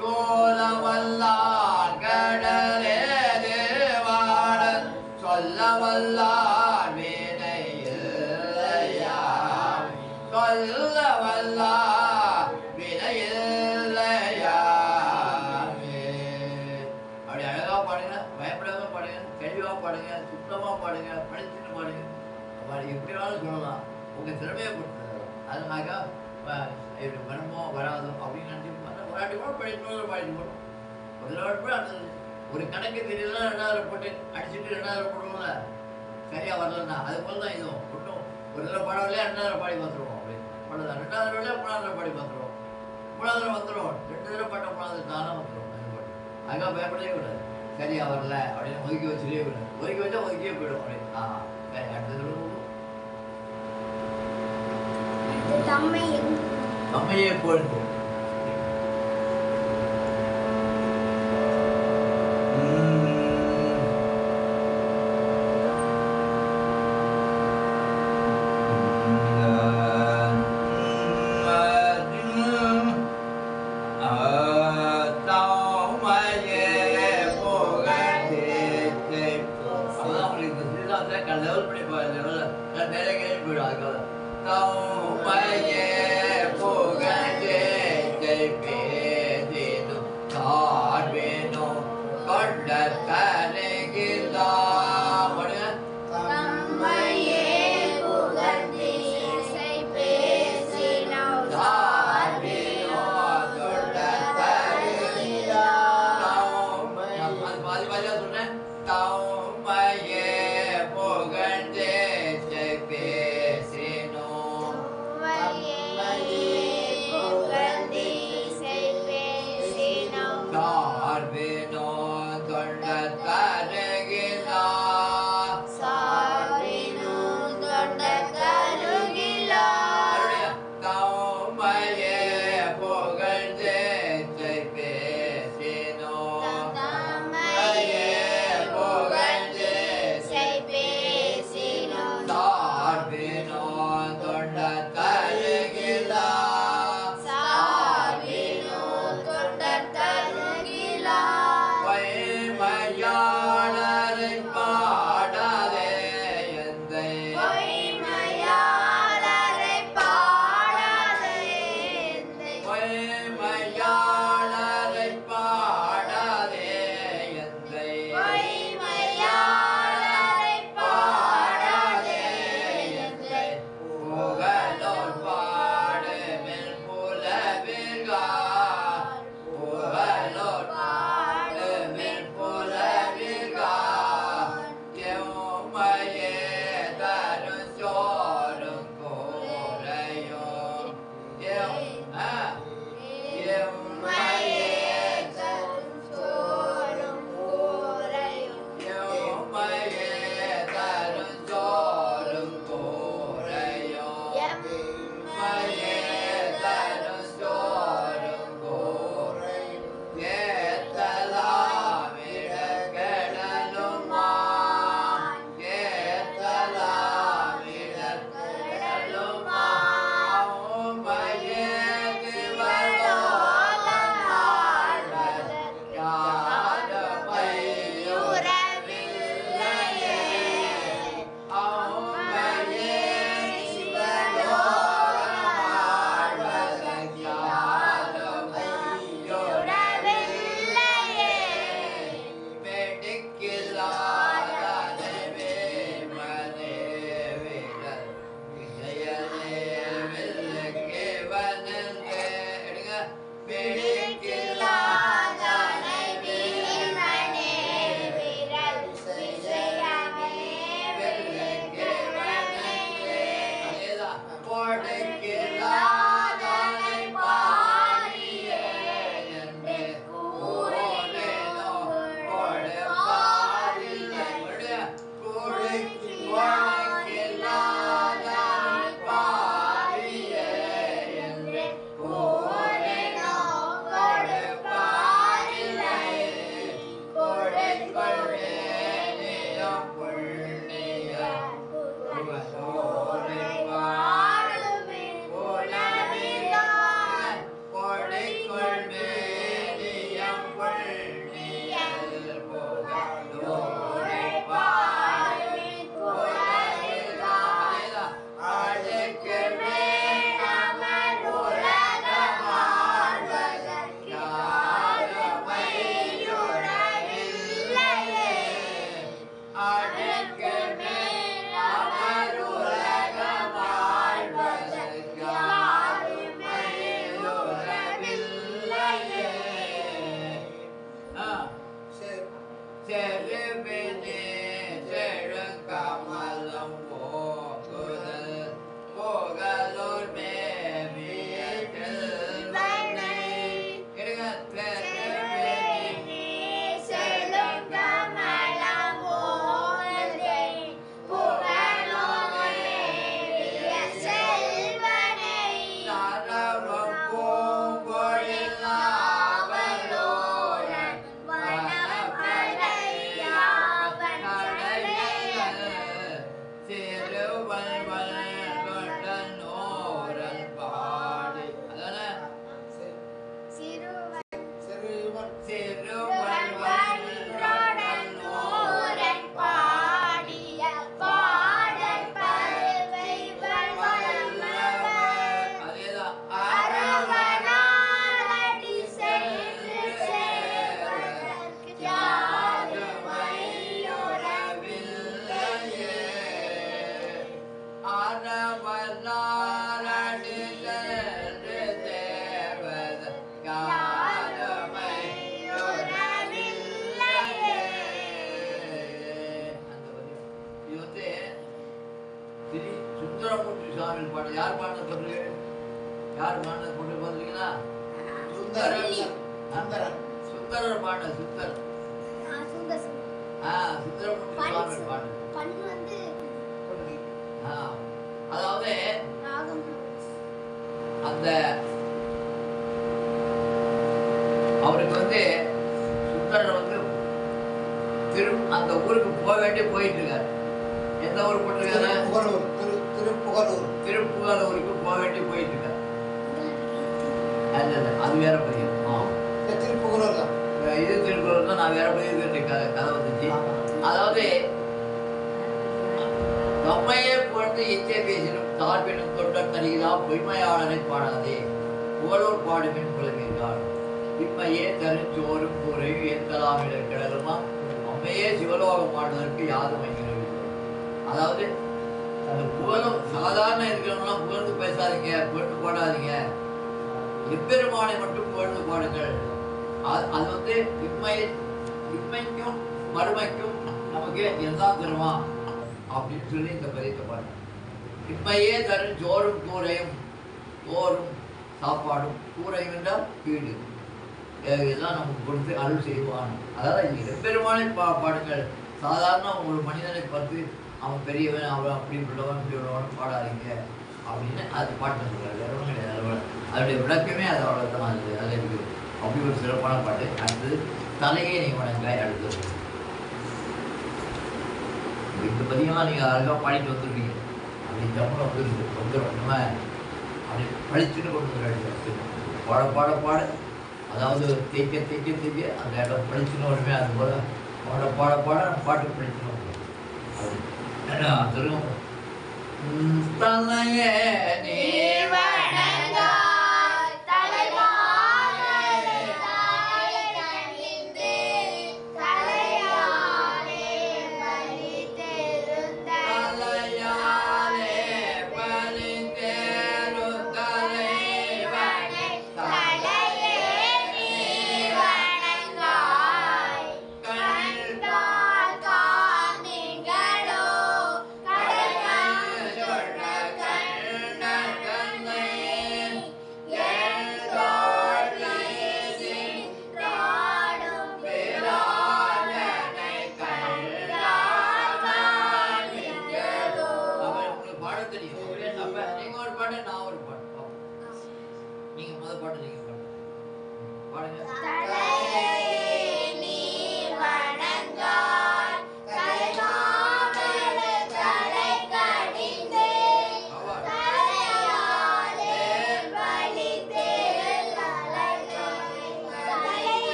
Speaker 1: சோழவல்லார் கடலே தேவா வல்லார் வினை இல்லையாம் சொல்ல வல்லார் வினை இல்லையாமே. அப்படி அழகா பாடுங்க, பயப்படாம பாடுங்க, தெளிவா பாடுங்க, சுத்தமா பாடுங்க, படிச்சுட்டு பாடுங்க. அப்படி எப்படி வேணாலும் சொல்லலாம், உங்க திறமையை பொறுத்தது. அதனால இப்படி வருமோ வராதோ அப்படின்னு நினைச்சு ஒரு ஆட்டி கூட படிக்கணும், பாடிட்டு போகணும். ஒரு தடவை கூட அந்த ஒரு கணக்கு தெரியலன்னா 2வது போட்டு அடிச்சுட்டு 2வது போடுவோம்ல, சரியா வரலன்னா அது போல தான் இதுவும் ஒன்றும் ஒரு தடவை பாடவில்லையா 2வது பாடி பார்த்துருவோம். அப்படி பாடுதான் 2வது தடவை 3வது பாடி பார்த்துருவோம், 3வது வந்துடும், 2 தடவை பாட்ட 3வது தானே வந்துடும். அதுக்காக பயப்படவே கூடாது. சரியா வரல அப்படின்னு ஒதுக்கி வச்சுட்டே கூடாது. ஒதுக்கி வச்சா ஒதுக்கியே போயிடும். அப்படி சரி அடுத்த தடவை தம்மையே போயிடும். லெவல் பண்ணி லெவலில் நிறைய கேள்வி போயிடும். அதுக்காக தம்மையே புகழே பேதினும் காண்பேனும் கொண்ட கனகிலா பாடுங்க.
Speaker 2: தம்மையே புகழ்ந்து இசை பேசினோம்
Speaker 1: காண்பேனும் கொண்ட கனகிலா. அது பாதி பாதியா சொன்னேன். தம்மையே புகழ்ந்து இசை பேசினோம் சார்பினோம் தொண்ட கருகிலா. தம்மையே புகழ்ந்து இசை பேசினோம் புகழ்ந்து செருவினே செழுங்கமலம் போகுதல் போகலோர் மேவிய செல்வனை எடுங்க சுந்தரமூர்த்தி சுவாமி பாடல் யார் பாடின பொருள்? யார் பாடின பொருள் பார்த்தீங்களா? சுந்தரர் சுந்தரர் பாடின சுந்தர் சுந்தரமூர்த்தி சுவாமி பாடல். அதாவது அந்த அவருக்கு வந்து சுந்தரர் வந்து அந்த ஊருக்கு போக வேண்டிய போயிட்டு இருக்காரு. எந்த ஊர் போட்டிருக்காரு? திருப்புகலூருக்கு போக வேண்டி போயிட்டு இருக்காரு. அது வேற பதிவு. இது திருப்புகலூர் தான். நான் வேற பதிவு கதை வந்துச்சு. அதாவது தம்மையே பொழுது இச்சை பேசினும் தாழ்வினும் தொண்டர் தருகிறா பொய்மையாளரை பாடாதே புகழூர் பாடுமின் புலவீர்கள் இம்மையே தருச்சோறும் கூரையும் ஏற்கலாம் கிடக்குமா அம்மையே சிவலோகம் பாடுவதற்கு யாரும் வைக்கிறது. அதாவது அந்த புகழும் சாதாரண இருக்கிறவங்களாம் புகழ்ந்து பேசாதீங்க, புகழ்ந்து பாடாதீங்க, எப்பெருமானை மட்டும் புகழ்ந்து பாடுங்கள். அது வந்து இம்மைக்கும் மறுமைக்கும் நமக்கு எல்லாம் தருமா அப்படின்னு சொல்லி இந்த பதியத்தை பாருங்க. இம்மையே தரும் சோறும் கூரையும், சோறும் சாப்பாடும், கூரையும் என்றால் வீடு, இதெல்லாம் நமக்கு கொடுத்து அருள் செய்வான். அதாவது எப்பெருமானை பாடுங்கள். சாதாரண ஒரு மனிதனை பார்த்து அவன் பெரியவன், அவன் அப்படி உள்ளவன் இப்படி உள்ளவன் பாடாதீங்க அப்படின்னு அது பாட்டு சொல்கிறார். வேற ஒன்றும் கிடையாது. அதோடைய விளக்கமே அது அவ்வளோதான். அது இருக்குது. அப்படி ஒரு சிறப்பான பாட்டு. அடுத்தது தலையே நீ வணங்காய். அடுத்தது இந்த பதிகமாக நீங்கள் அழகாக பாடிட்டு வந்துருக்கீங்க. அப்படி தமிழ் வந்துடும் நம்ம அப்படி பழிச்சுன்னு கொண்டு வந்து பாட பாட பாட, அதாவது தேய்க்க தேய்க்க தேய்க்க அந்த இடம் பழிச்சுன்னு வருமே. அது போல் பாட பாட பாட பாட்டு பழிச்சுன்னு சொல்லுங்க. தலையே நீ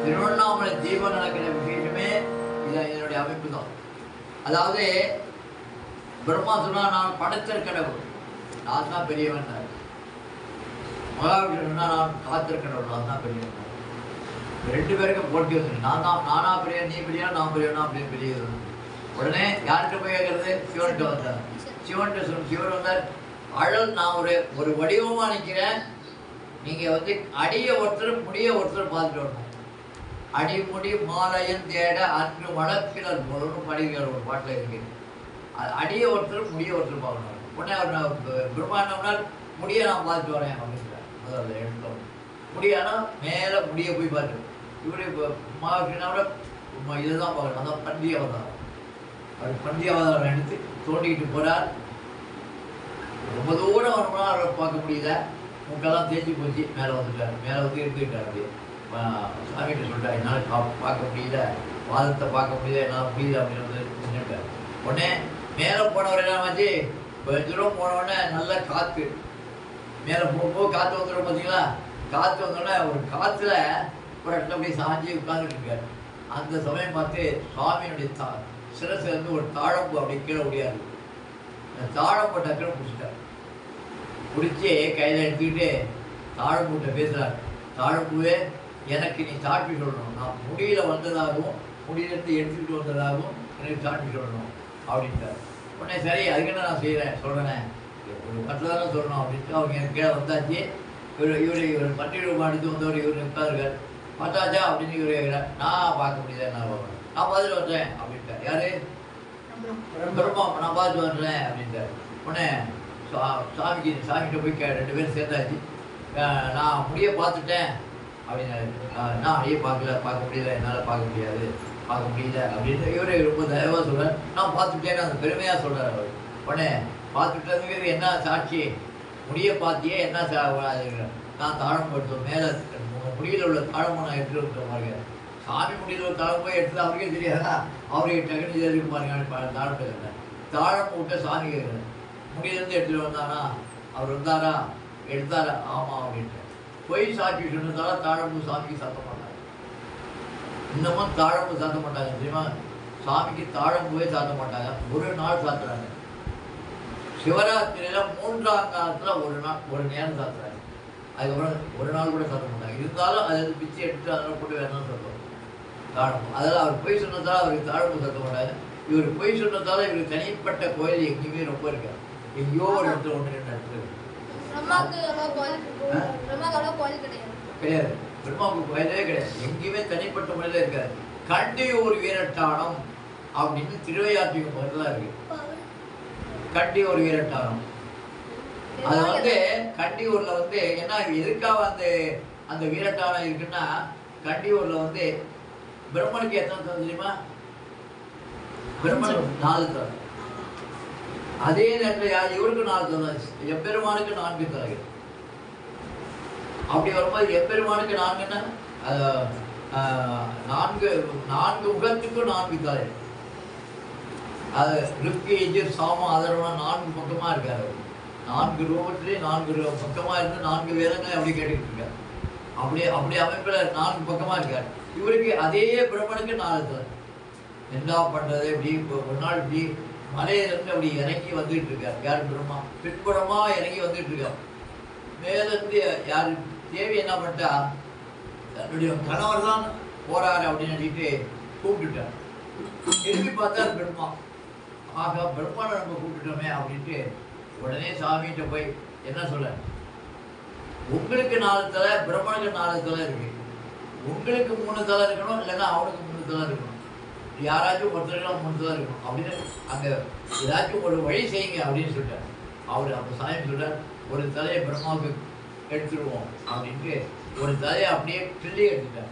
Speaker 1: திருவண்ணாமலை தீபம் நடக்கிற விசேஷமே இதனுடைய அமைப்பு தான். அதாவது பிரம்மா சொன்னா நான் படைத்தல் கடவுள், நான் தான் பெரியவன். மகாவிஷ்ணு சொன்னா நான் காத்திருக்க கடவுள், நான் தான் பெரியவன். ரெண்டு பேருக்கும் போட்டி வந்து நானா பெரிய நீ பெரிய நான் பெரியவனா அப்படின்னு பெரிய. உடனே யார்கிட்ட போய் கேட்கறது? சிவன்கிட்ட வந்தார். சிவன்கிட்ட சிவன் வந்தார், அழல் நான் ஒரு வடிவமா நிற்கிறேன், நீங்க வந்து அடிய ஒருத்தர் முடிய ஒருத்தர் பார்த்துட்டு வரணும். அடிமுடி மாலையன் தேட அன்று மலப்பிலர் போலன்னு படிக்கிற ஒரு பாட்டில் இருக்கு. அடிய ஒருத்தர் முடிய ஒருத்தர் பார்க்கணும். உடனே அவர் பிரம்மாண்டம்னால் முடிய நான் பார்த்துட்டு வரேன் அப்படிங்கிறார். அதாவது எடுத்தோம் முடியானா மேலே முடிய போய் பார்த்து இவரு இப்போ மகாவிஷ்ணுவோட இதுதான் பார்க்கணும். அதான் பந்தி அவதாரம். அவர் பந்தி அவதாரம் எடுத்து தோண்டிக்கிட்டு போகிறார். ரொம்ப தூரம் வரணும்னா அவரை பார்க்க முடியல, மூக்கெல்லாம் தேய்ச்சி போச்சு. மேலே வந்துட்டார். மேலே வந்து எடுத்துக்கிட்டார். அப்படியே சாமிகிட்ட சொல்லிட்டார், என்னால் பார்க்க முடியல, வாதத்தை பார்க்க முடியல, என்னால் முடியல அப்படின்னு வந்து நின்றுட்டார். உடனே மேலே போனவர் என்ன வச்சு கொஞ்சம் தூரம் போனவுடனே நல்ல காற்று மேலே போகும்போது காற்று வந்துடும் பார்த்தீங்களா? காற்று வந்தோடனே ஒரு காற்றுல ஒரு இடத்துல அப்படியே சாஞ்சி உட்காந்துட்டு இருக்காரு. அந்த சமயம் பார்த்து சுவாமியினுடைய சிரசில் இருந்து ஒரு தாழம்பு அப்படியே கீழே முடியாது. அந்த தாழம்பு டக்குன்னு பிடிச்சிட்டார். பிடிச்சி கையில் எடுத்துக்கிட்டு தாழம்பூட்ட பேசுகிறார். தாழம்பூவே, எனக்கு நீ சாட்சி சொல்லணும். நான் முடியல வந்ததாகவும் முடியிலிருந்து எடுத்துக்கிட்டு வந்ததாகவும் எனக்கு சாட்சி சொல்லணும் அப்படின்ட்டார். உடனே சரி அதுக்கு என்ன நான் செய்கிறேன் சொல்கிறேன், ஒரு 10 தானே சொல்லணும் அப்படின்ட்டு அவங்க எனக்கு கீழே வந்தாச்சு. இவர் பட்டியல் எடுத்து வந்தவர் இவர் நிற்பார்கள். பார்த்தாச்சா அப்படின்னு இவர் கேட்குறேன். நான் பார்க்க முடியல, நான் பார்த்துட்டு வர்றேன் அப்படின்ட்டார். யாரு? பிரம்மா. நான் பார்த்துட்டு வர்றேன் அப்படின்ட்டார். உடனே சாமிகிட்ட போய் 2 பேரும் சேர்ந்தாச்சு. நான் முடிய பார்த்துட்டேன் அப்படின்னாரு. நான் அப்படியே பார்க்க முடியல, என்னால் பார்க்க முடியாது, பார்க்க முடியல அப்படின்னு இவரே ரொம்ப தயவாக சொல்கிறார். நான் பார்த்துட்டேன்னு அந்த பெருமையாக சொல்கிறார் அவர். உடனே பார்த்துட்டதுங்கிறது என்ன சாட்சி? முடிய பார்த்தியே என்ன நான் தாழம் எடுத்தோம், மேலே முடியில் உள்ள தாழமும் நான் எடுத்துகிட்டு வந்துட்டோம் பாருங்க. சாமி முடியில் உள்ள தாழம் போய் எடுத்து அவருக்கே தெரியாதா? அவருக்கு டக்குனு இருக்கு பாருங்க. தாழம் கேட்குறேன், தாழம் விட்ட சாமி கேட்குறேன், முடியிலேருந்து எடுத்துகிட்டு வந்தானா? அவர் வந்தாரா? எடுத்தாரா? ஆமாம் அப்படின்ட்டு போய் சாட்சி சொன்னதால தாழம்பு சாமிக்கு சாத்த மாட்டாங்க. இன்னமும் தாழம்பு சாத்த மாட்டாங்க தெரியுமா? சாமிக்கு தாழம்புவே சாத்த மாட்டாங்க. ஒரு நாள் சாத்துறாங்க. சிவராத்திரியில 3ஆம் காலத்தில் ஒரு நேரம் சாத்துறாங்க. அதுக்கப்புறம் ஒரு நாள் கூட சாத்த மாட்டாங்க. இருந்தாலும் அதில் பிச்சை எடுத்து அதெல்லாம் போட்டு வேணாம்னு சொல்லுவாங்க தாழம்பு. அதெல்லாம் அவர் பொய் சொன்னதால அவருக்கு தாழம்பு சாத்த மாட்டாங்க. இவர் பொய் சொன்னதால இவருக்கு தனிப்பட்ட கோயில் எங்கேயுமே ரொம்ப இருக்காது. எங்கேயோ ஒரு இடத்துல 1-2 இடத்துல இருக்கு. கிடையாது. பெருமாவுக்கு கோயிலே கிடையாது. எங்கேயுமே தனிப்பட்ட முறையில் இருக்காது. கண்டியூர் வீரட்டானம் அப்படின்னு திருவையாற்றிக்கு பக்கத்துல இருக்கு. கண்டியூர் வீரட்டானம் அது கண்டியூர்ல என்ன எதுக்காக அந்த வீரட்டானம் இருக்குன்னா, கண்டியூர்ல பிரம்மனுக்கு எத்தனை தலை தெரியுமா? பிரம்மனுக்கு 4 தலை. அதே நேரத்தில் இவருக்கு 4 தலை, எம்பெருமானுக்கு 4 தலைகள். அப்படி வரும்போது எம்பெருமானுக்கு 4ன்னா 4 முகத்துக்கும் 4 தலை. அது ரிப்கி எஜிர் சாமம் அதர்வம் 4 பக்கமாக இருக்காரு. 4 ரூபத்திலே 4 பக்கமாக இருந்து 4 வேதங்களை அப்படி கேட்டுக்கிட்டு இருக்காரு. அப்படி அமைப்பில் 4 பக்கமாக இருக்கார். இவருக்கு அதே பிரம்மனுக்கு 4 தலை. என்ன பண்ணுறது? இப்படி ஒரு நாள் இப்படி மலையிலேருந்து அப்படி இறங்கி வந்துட்டு இருக்கார். யார்? பிரம்மா. பின்புறமாக இறங்கி வந்துட்டு இருக்கார். மேலேருந்து யார்? தேவி என்ன பண்ணிட்டா, தன்னுடைய கணவர் தான் போறாரு அப்படின்னு நினைக்கிட்டு கூப்பிட்டுட்டார். திரும்பி பார்த்தா பிரம்மா. ஆகா, பிரம்மாவை நம்ம கூப்பிட்டுட்டோமே அப்படின்ட்டு உடனே சாமிகிட்ட போய் என்ன சொல்ல, உங்களுக்கு 4 தலை, பிரம்மனுக்கு 4 தலை இருக்கு. உங்களுக்கு 3 தலை இருக்கணும், இல்லைன்னா அவனுக்கு 3 தலை இருக்கணும். யாராச்சும் ஒருத்தருக்கெல்லாம் 3 தலை இருக்கணும் அப்படின்னு அங்கே ஏதாச்சும் ஒரு வழி செய்யுங்க அப்படின்னு சொல்லிட்டார். அவர் அப்போ சாமி சொல்றார், ஒரு தலையை பிரம்மாவுக்கு எடுத்துருவோம் அப்படின்ட்டு ஒரு தலையை அப்படியே கிள்ளி எடுத்துட்டார்.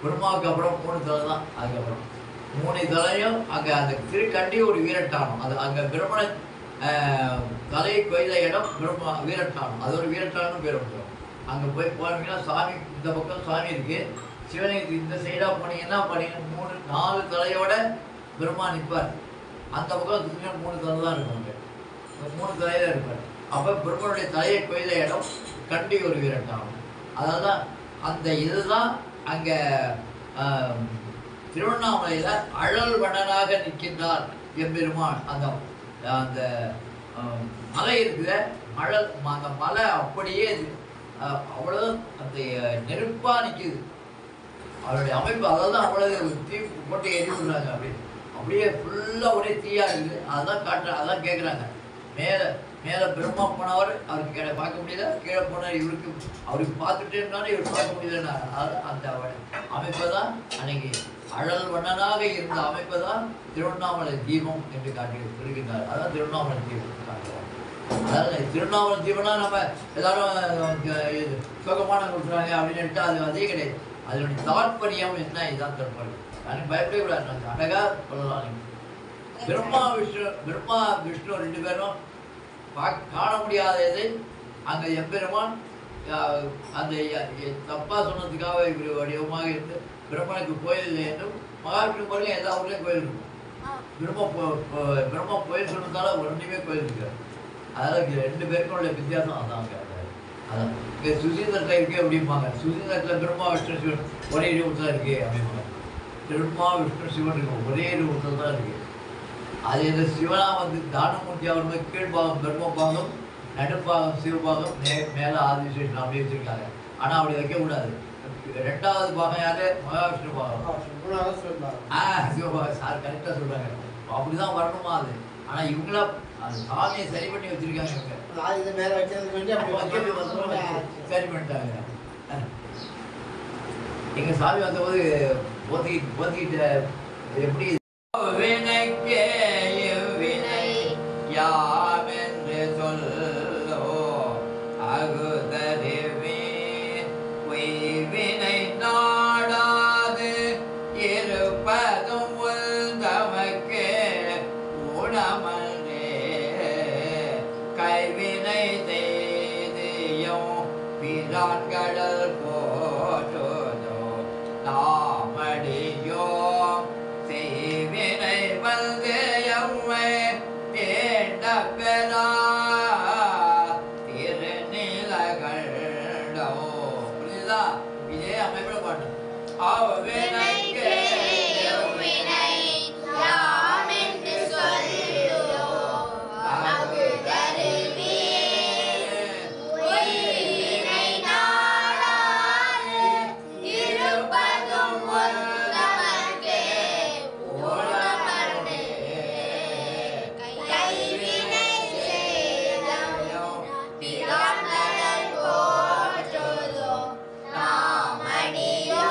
Speaker 1: பிரம்மாவுக்கு அப்புறம் 3 தலை தான். அதுக்கப்புறம் 3 தலையும் அங்கே அந்த திருக்கண்டி ஒரு வீரட்டானம். அது அங்கே பிரம்மனை தலையை கொய்த இடம் பிரம்மா வீரட்டானம். அது ஒரு வீரட்டானம் பேர் வந்துடும். அங்கே போய் போனீங்கன்னா சாமி இந்த பக்கம் சாமி இருக்கு. சிவனுக்கு இந்த சைடாக போனீங்கன்னா பார்த்தீங்கன்னா 4 தலையோட பிரம்மா நிற்பார். அந்த பக்கம் 3 தலை தான் இருக்கும். அங்கே 3 தலையில இருப்பார். அப்போ பிரம்மனுடைய தலையை கொய்த இடம் கண்டி ஒரு வீரட்டானம். அதாவது அந்த இதுதான் அங்கே திருவண்ணாமலையில் அழல் வண்ணனாக நிற்கின்றார் எம்பெருமான். அந்த அந்த மலை இருக்கிற அழல், அந்த மலை அப்படியே அவ்வளோ அந்த நெருப்பாக நிற்கிது. அவருடைய அமைப்பு அதான் அவ்வளோ தீ போட்டு எரி விடுறாங்க. அப்படியே ஃபுல்லாக ஒரே தீயாக இருக்குது. அதுதான் அதான் கேட்குறாங்க. மேலே பிரம்மா போனவர் அவருக்கு பார்க்க முடியல, கீழே போனார் அவருக்கு பார்த்துட்டே இருந்தாலும் இவர் பார்க்க முடியலன்னா அந்த அமைப்பை தான் அன்னைக்கு அழல் வண்ணனாக இருந்த அமைப்பை தான் திருவண்ணாமலை தீபம் என்று சொல்கின்றார். அதான் திருவண்ணாமலை தீபம் காட்டுவாங்க. அதாவது திருவண்ணாமலை தீபம்னா நம்ம எல்லாரும் சுகமான கொடுக்குறாங்க அப்படின்னு அதே கிடையாது. அதனுடைய தாற்பயம் என்ன? இதுதான் தாற்பயம். எனக்கு பயப்படவே கூடாது. அழகாக சொல்லலாம். பிரம்மா விஷ்ணு 2 பேரும் காண முடியாதது அங்கே எம்பெருமான் அந்த தப்பா சொன்னதுக்காக இவர் வடிவமாக இருந்து பிரம்மனுக்கு கோயில் இல்லை என்றும், மகாவிஷ்ணு பாருங்க எல்லா ஊர்லேயும் கோயில் இருக்கும். பிரம்மா கோயில் சொன்னதால ஒன்றுமே கோயில் இருக்காரு. அதனால் 2 பேருக்கும் உள்ள வித்தியாசம் அதான். அதான் இங்கே சுசீந்திரத்தில் இருக்கு அப்படிம்பாங்க. சுசீந்திரத்தில் பிரம்மா விஷ்ணு சிவன் ஒரே ரூபத்தில் இருக்கு அப்படிம்பாங்க. பிரம்மா விஷ்ணு சிவன் இருக்கும் ஒரே ரூபத்தில் தான் இருக்கு. அது இந்த சிவனா தானமூர்த்தி அவர் கீழ்பாகம் பிரம்மபாகம், நடுப்பாகம் சிவபாகம், மேலே ஆதிசேஷன் அப்படி வச்சிருக்காங்க. ஆனால் அப்படி வைக்கக்கூடாது. ரெண்டாவது பாகம் யாரு? மகாவிஷ்ணு பாகம்.
Speaker 3: மூணாவது சிவபாகம்.
Speaker 1: சார் கரெக்டாக சொல்றாங்க. அப்படிதான் வரணுமா அது? ஆனா இவங்களா அந்த சாமியை சரி பண்ணி வச்சிருக்காங்க இவங்க.
Speaker 3: இதை மேல வைக்கிறதுக்கு வேண்டி அப்படி
Speaker 1: சரி பண்ணிட்டாங்க. எங்க சாமி வந்தபோது போத்திக்கிட்ட எப்படி வினைக்கே வினை யாமென்று சொல்லோ அகுதறிவே வினை நாடாது இருப்பதும் தமக்கே உணமனே கைவினை செய்தியும் பிரான்கடல் போற்றோதோ நாமடியோ செய்வினை வந்து எம்மை தேண்ட பெறா திருநிலகண்டோ. புரியுதா? இதே அமைப்புல பாட்டு. அவ்வினைக்கே
Speaker 2: வினை யாமென்று சொல்லோ அகுதறிவே வினை நாடாது இருப்பதும் தமக்கே உணமனே கைவினை செய்தம் பிரான்கடல் போற்றோதோ நாமடியோ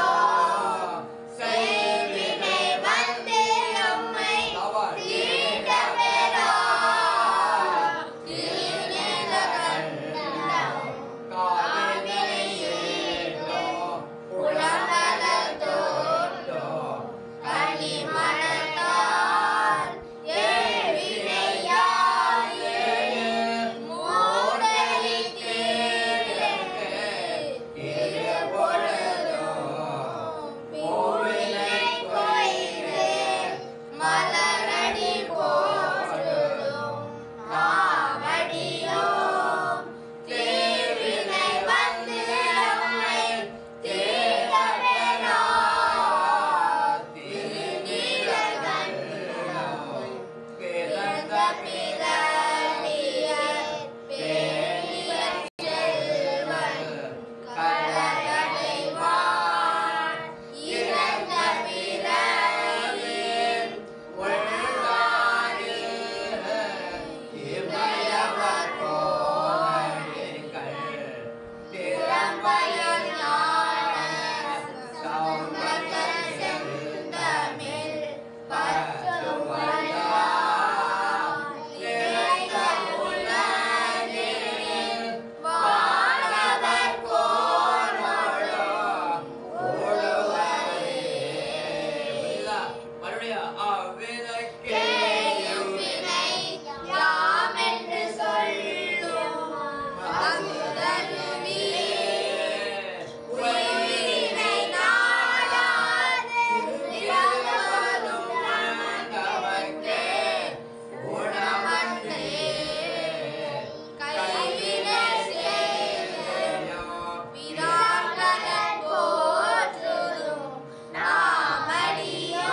Speaker 2: செய்வினை வந்து எம்மை தீண்ட பெறா திருநிலகண்டம் காவினை ஏற்றோ உலகத் தோற்றோ கனிமணத்தார் ஏவினையாயே மூடலி தீர்க்கு இருபொழுதோ பூவினை கொய்து மலரடி போற்றுதும் நாமடியோ தீவினை வந்து எம்மை தீண்ட பெறா திருநீலகண்டம் பிறந்த பிறவியர் பேணிய செல்வன் கடலடைவான் இறந்த பிறவியின் உள்வானில் இமயவர் கோமணிகள் திறம்பயல் ஞான சௌந்தர்ய செந்தமிழ் பற்றுவதால் நிறைந்த உலகில் வானவர் கோனோடும் ஓடுவரே. மறுபடியும் அவ்வினைக்கே வினை யாமென்று சொல்லும் அகுதறிவே உயிரினை நாடாது இருப்பதும் தமக்கே உணமனே கைவினை செய்தம் பிரான்கடல் போற்றுதும் நாமடியோ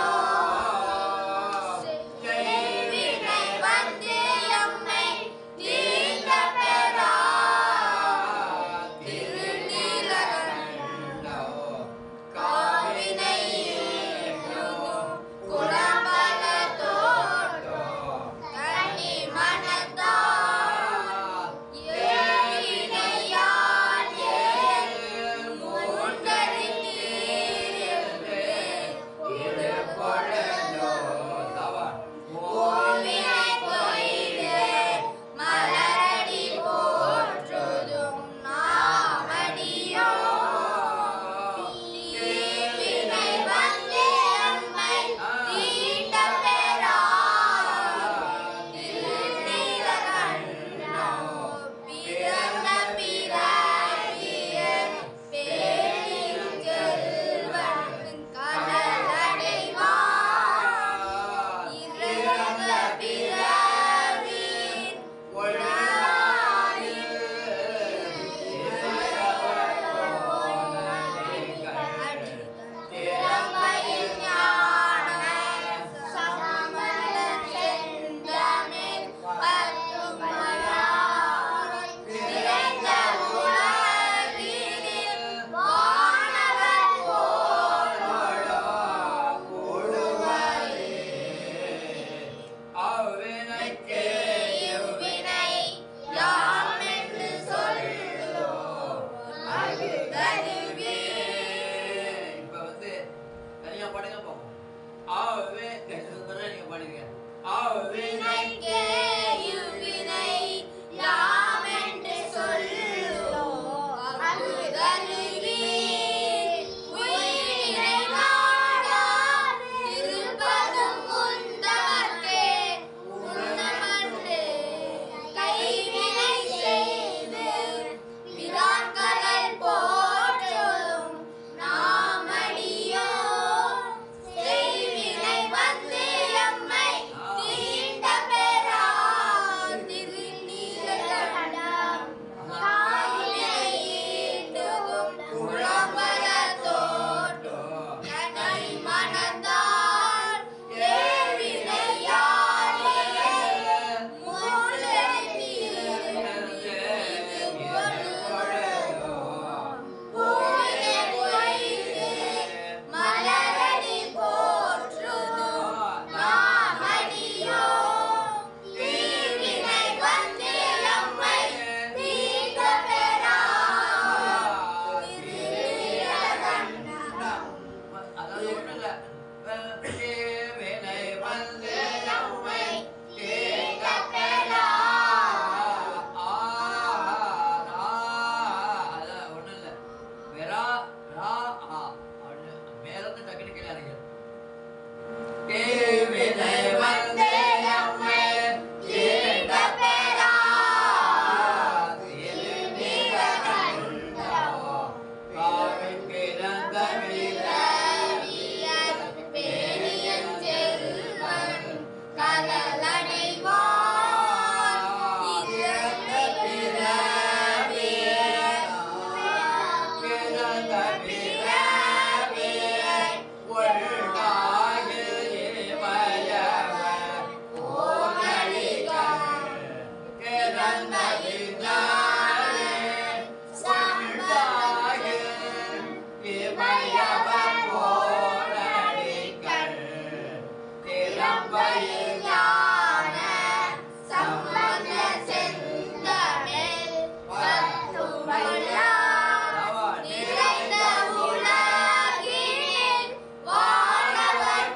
Speaker 1: ஆகவே நீங்க பாடுங்க.
Speaker 2: அவ்வினைக்கே இவ்வினை யாமென்று சொல்லுவோம். அகுதருவீர் உயிரினை நாடாது இருப்பதும் உந்தமர்க்கே உண்ணமன்று கைவினை செய்து பிரான்கடல் போற்றும் நாமடியோ செய்வினை வந்து எம்மை தீண்ட பெறா திருநீலகண்டம் காயினை ஈண்டுகும் குளம்பர தோட்டும் கடை மனத்தார் ஏவினையாலே மூளை தீர்ந்து பூவினை கொய்து மலரடி போற்றுதும் நாமடியோ தீவினை வந்து எம்மை தீண்ட பெறா திருநீலகண்டம்.
Speaker 1: அதாவது ஒண்ணும் இல்ல. வினை வந்து நம்மை கேட்க பெறா. அதான் ஒண்ணும் இல்ல. வெரா, ரா, ஆ. அப்படின்னு மேல இருந்து டக்குனு கீழே இறங்கிடும். வினை வந்து நம்மை கேட்க பெறா. திருநீலகண்டம் காவின் கிடந்த
Speaker 2: பேணியன் செல்வன் கலலடைவான் இறந்த பிறவியை
Speaker 1: கிடந்த பிறவியை ஒழுங்காயில் இமயவர் ஓரடிகள் கிடந்த பிறவியை ஒழுங்காயில் இமயவர் ஓரடிகள் திறம்பையில்
Speaker 2: ஞான சம்பந்த செந்தமிழ் பத்துமல்லார் நிறைந்த உலகினில் வானவர்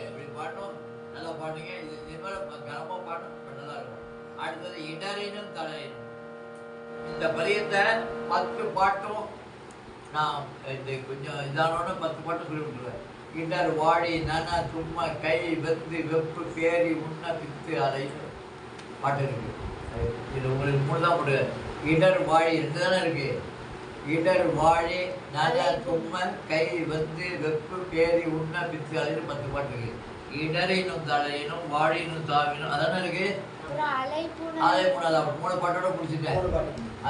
Speaker 1: இப்படி பாட்டும் நல்லா பாடுங்க. இது மேல கனமா பாட்டும் நல்லா இருக்கும். அடுத்தது இடரினும் தலையினும். இந்த பதியத்தை 10 பாட்டும் நான் இந்த கொஞ்சம் இதானோட 10 பாட்டும் சொல்லி விட்டுருவேன். இடர் வாடி நன சும்மா கை வெந்து வெப்பு பேரி உண்ண பித்து அலை பாட்டு இருக்கு. இது உங்களுக்கு 3 தான் போடுவேன். இடர் வாழி 2 தானே இருக்கு. இடர் வாழி நன சும்ம கை வந்து வெப்பு பேரி உண்ண பித்து அலைன்னு 10 பாட்டு இருக்கு. இடரினும் தலையினும் வாழினும் தாவினும் அதானே இருக்கு. அதே 3 பாட்டோட முடிச்சுட்டேன்.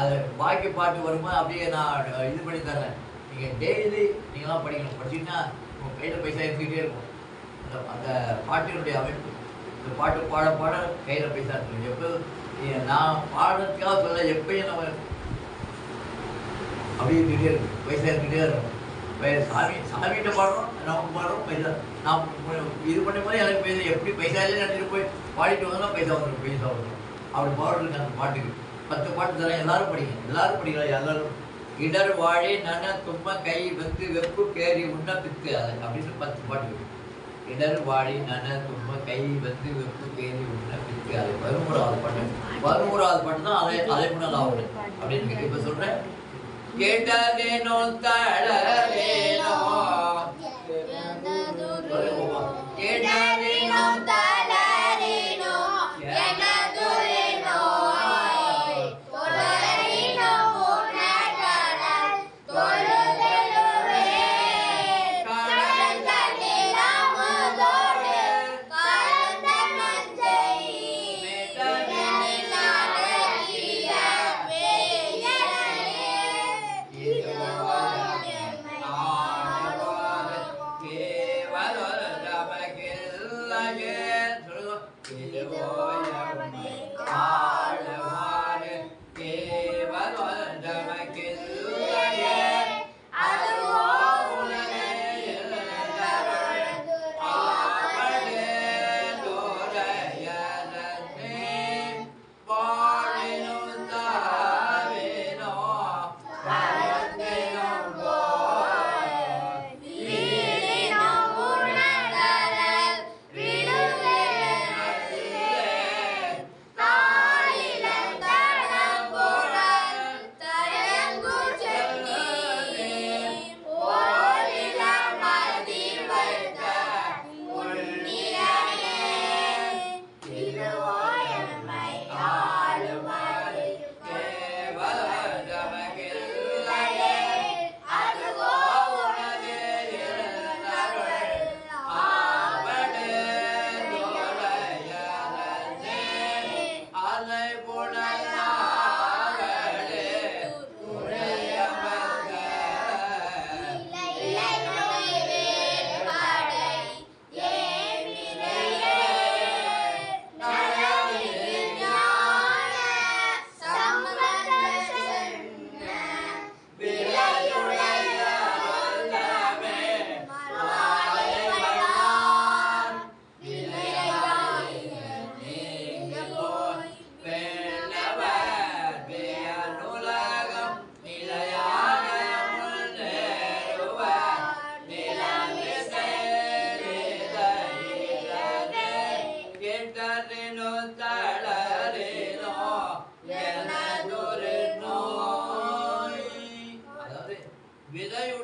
Speaker 1: அது பாக்கி பாட்டு வரும்போது அப்படியே நான் இது பண்ணி தரேன். நீங்கள் டெய்லி நீங்களாம் படிக்கணும். படிச்சிங்கன்னா உங்கள் கையில் பைசா இருந்துக்கிட்டே இருக்கும். அந்த பாட்டினுடைய அமைப்பு. இந்த பாட்டு பாட பாட கையில் பைசா இருக்கும். எப்போ நான் பாடுறதுக்காக சொல்ல எப்பயும் நம்ம அப்படியே இருந்துகிட்டே இருக்கும். பைசா இருந்துகிட்டே இருக்கும். சாமிகிட்ட பாடுறோம், நமக்கு பாடுறோம், பைசா நான் இது பண்ணும் போது எனக்கு பைசா எப்படி பைசாலே நினச்சிட்டு போய் பாடிட்டு வந்தாலும் பைசா வந்துடும். பைசா வந்துடும். அப்படி பாடுறதுக்கு அந்த பாட்டுக்கு 10 பாட்டு தரேன். எல்லாரும் படிங்க. எல்லாரும் படிக்கலாம். எல்லாரும் இடர் வாழி நன தும்ம கை வந்து வெப்பு கேரி உண்ண பித்து அது அப்படின்னு 10 பாட்டு இருக்கு. இடர் வாழி நன தும்ம கை வந்து வெப்பு கேரி உண்ண பித்து அது 11வது பாட்டு. 11வது பாட்டு தான் அதை முன்னாள் அப்படின்னு இப்ப சொல்றேன். கேட்டதேனோ தளரேனோ கேட்டதேனோ
Speaker 2: தளரேனோ எனதுரை நோய் தொடரினோ உனகடல் தொழுதெழுவே கடந்த நிலமுதோடு கலந்த நஞ்சை மேடனில் அடக்கிய வேயனே இதுவோ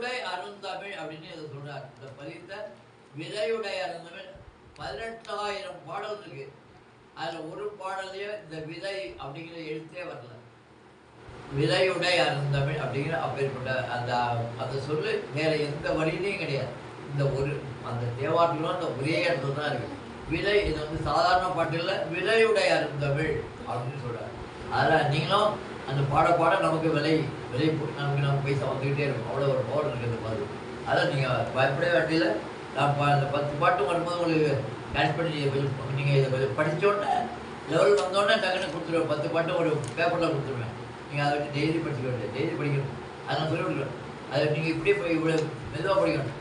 Speaker 1: விலையுடை அருந்தமிழ் அப்படின்னு இதை சொல்றார். இந்த பதித்த விலையுடை அருந்தமிழ் 18,000 பாடல் இருக்கு. அதுல ஒரு பாடலையும் இந்த விலை அப்படிங்கிற எழுத்தே வரல. விலையுடை அருந்தமிழ் அப்படிங்கிற அப்பேற்பட்ட அந்த அந்த சொல்லு வேற எந்த வழியிலையும் கிடையாது. இந்த ஒரு அந்த தேவாரத்திலும் அந்த ஒரே இடத்துல தான் இருக்கு. விலை இது வந்து சாதாரண பாட்டு இல்லை, விலையுடை அருந்தமிழ் அப்படின்னு சொல்றாரு. அதில் நீங்களும் அந்த பாட பாட நமக்கு விலை நமக்கு பைசா வந்துக்கிட்டே இருக்கும். அவ்வளோ ஒரு பவர் இருக்குது அந்த பாட்டு. அதான் நீங்கள் பயப்படவே வேண்டியதில்லை. நான் அந்த 10 பாட்டு வரும்போது உங்களுக்கு கேட்ச் பண்ணி நீங்கள் இதை கொஞ்சம் படித்தோடனே லெவல் வந்தோடனே டக்குன்னு கொடுத்துருவேன். 10 பாட்டு ஒரு பேப்பரில் கொடுத்துருவேன். நீங்கள் அதை வச்சு டெய்லி படிச்சுக்க வேண்டியது, டெய்லி படிக்கணும். அதை நான் சொல்லி விடுவேன். அதை நீங்கள் இப்படியே இவ்வளோ மெதுவாக படிக்கணும்.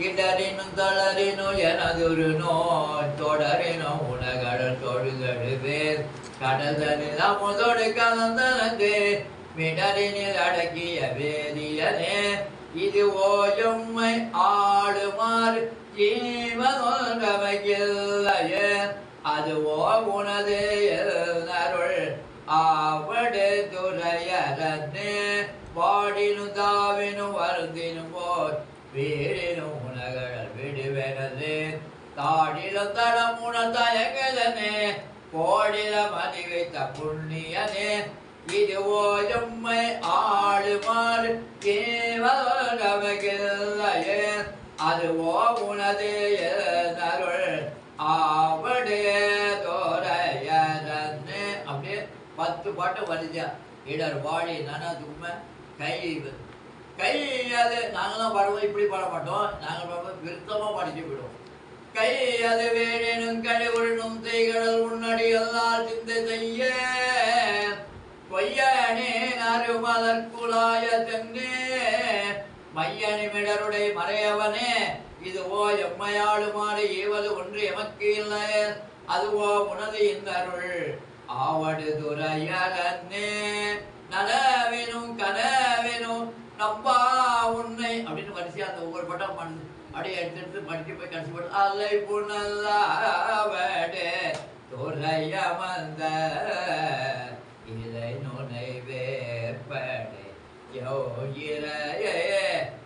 Speaker 1: இடறினும் தளறினும் எனதொரு நோய் தொடரினோ உலகடல் தொழுதழுவே கடல்தனில் அமுதோடு கலந்தனது மிடரினில் அடக்கிய வேதியனே இது ஓயம்மை ஆளுமாறு ஜீவனொன்றமையில்லையே அதுவோ உனது அருள் ஆவடு துறையரன்னே வாடினும் தாவினும் வருந்தினும் போய் வீடினும் உலகழல் விடுவெனது தாடிலும் தடமுன தயங்கதனே கோடில மதி வைத்த புண்ணியனே இதுவோ எம்மை ஆளுமாறு கேவலமையில்லையே அதுவோ உனது அருள் ஆவடே தோரையரன்னு அப்படியே 10 பாட்டு வருதா. இடர் வாழி நனதுமை கை அது நாங்களாம் பாடுவோம், இப்படி பாட மாட்டோம். நாங்கள் பாடும்போது விருத்தமாக படிச்சு போயிடுவோம். கை அது வேடனும் கழிவுள்னும் செய்கடல் உன்னடி எல்லால் சிந்தை செய்ய பொய்யனே நறுமலர்குலாய தென்னே மையனி மிடருடைய மறையவனே இதுவோ எம்மையாளுமாறு ஈவது ஒன்று எமக்கு இல்லை அதுவோ உனது இந்த அருள் ஆவடு துறையரன்னே நலவேனும் கனவேனும் நம்பா உன்னை அப்படின்னு வரிசையா அந்த ஒவ்வொரு பட்டம் பண்ணு அப்படியே எடுத்து படிக்க போய் கடைசி போட்டு அலை புனல்லாவடே துறைய வந்த இதை நுனை வேற்படை யோகிரையே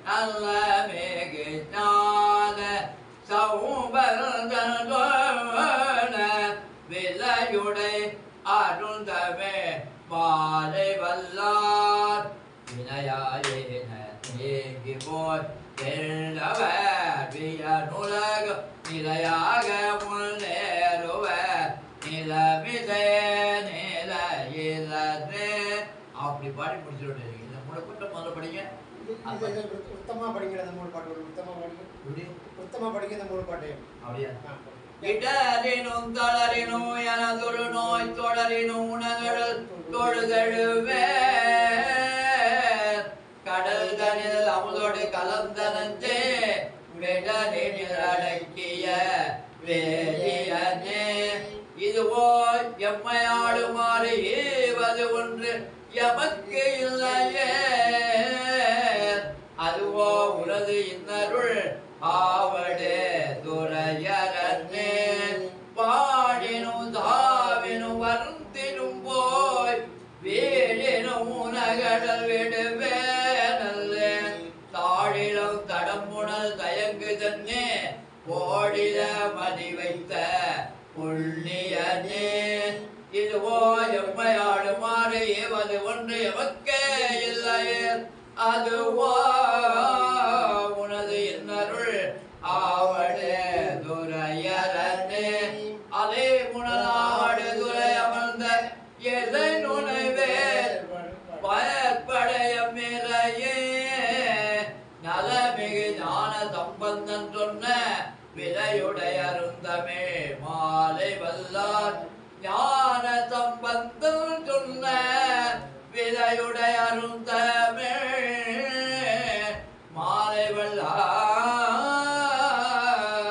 Speaker 1: நல்ல மேகு ஞான சௌபர்தன விலையுடை அருந்தமே மாலை வல்லார் வினையாயேன நீங்கி போய் தெள்ளவர் வியனுலக நிலையாக முன்னேறுவர் நிலமிதே நிலையிலே அப்படி பாடி முடிச்சிருவேன். இந்த 3 பாட்டு முதல்ல படிங்க.
Speaker 3: உத்தமா படிக்கிற அந்த 3 பாட்டு உத்தமா படிக்க இந்த 3 பாட்டு
Speaker 1: அப்படியா? இடறினும் தளறினும் எனதொரு நோய் தொடரினும் உணகடல் தொழுதழுவே கடல் தனில் அமுதோடு கலந்த நஞ்சே விடனில் அடக்கிய வேலியனே இதுவோ எம்மையாளுமாறு ஈவது ஒன்று எமக்கு இல்லையே அதுவோ உனது இன்னருள் ஆவடே துறையரன்னே பாடினும் தாவினும் வருந்தினும் போய் வீடினும் உனகடல் விடுவே நல்ல தாழிலும் தடம்புணல் தயங்கு தன்னே கோடில மதி வைத்த புண்ணியனே இதுவோ எம்மையாளுமாறு ஏவது ஒன்று எமக்கே இல்லையே அதுவோ உனது இன்னருள் ஆவடே துறையரன்னே அதே முனலாடு துறை அமர்ந்த எதை நுனைவேர் பயப்படைய மேலையே நலமிகு ஞான சம்பந்தன் சொன்ன விலையுடைய அருந்தமே மாலை வல்லார் ஞான சம்பந்தன் சொன்ன விலையுடைய அருந்தமே மாலை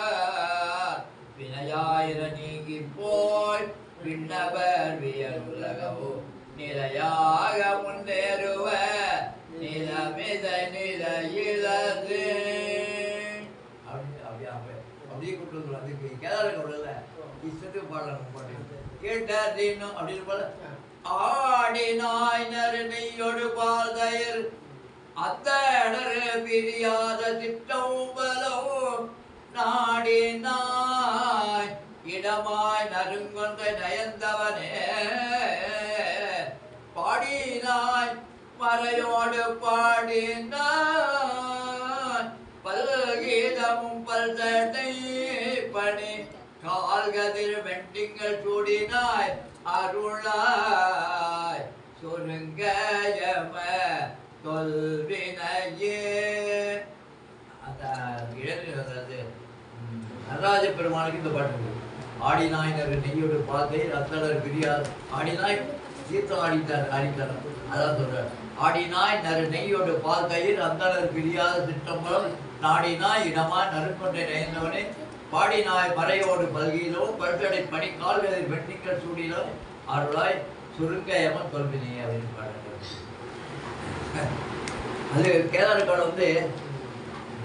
Speaker 1: வல்லார் வினையாயிர நீங்கி போய் விண்ணவர் வியலுலகவோ நிலையாக முன்னேறுவ நிலமித நிலையிலது அப்படியே கூப்பிட்டு வந்துடும். அதுக்கு கேதாரம் அவ்வளோல இஷ்டத்துக்கு பாடலாம் பாட்டு கேட்டாரின்னும் அப்படின்னு போல ஆடினாய் நறு நெய்யோடு பால் தயிர் அந்த பிரியாத திட்டம் பலம் நாடினாய் இடமாய் நறுங்கொன்ற நயந்தவனே பாடினாய் மறையோடு பாடினாய் பல்கீதமும் பல்தடை பணி கால்கதிர் வெண்டிங்கள் சூடினாய் அருளாய் சுருங்கயம தொல்வினையே. அந்த இழந்து நடராஜ பெருமானுக்கு இந்த பாட்டு ஆடினாய் நெய்யோடு பாத்தை ரத்தனர் பிரியார் ஆடினாய் தீர்த்தம் ஆடித்தார் அதான் சொல்றார். ஆடினாய் நெய்யோடு பால் தயிர் அந்தனர் பிரியாத சிற்றம்பலம் நாடினாய் இடமா நறுக்கொன்றை நயந்தவனே பாடினாய் மறையோடு பல்கியிலும் பல்கடை பனி கால்களில் வெண்டிங்கள் சூடிலும் அருளாய் சுருங்கயமன் தொல்வினே அப்படின்னு பாடுறாங்க. அது கேதாரக்கால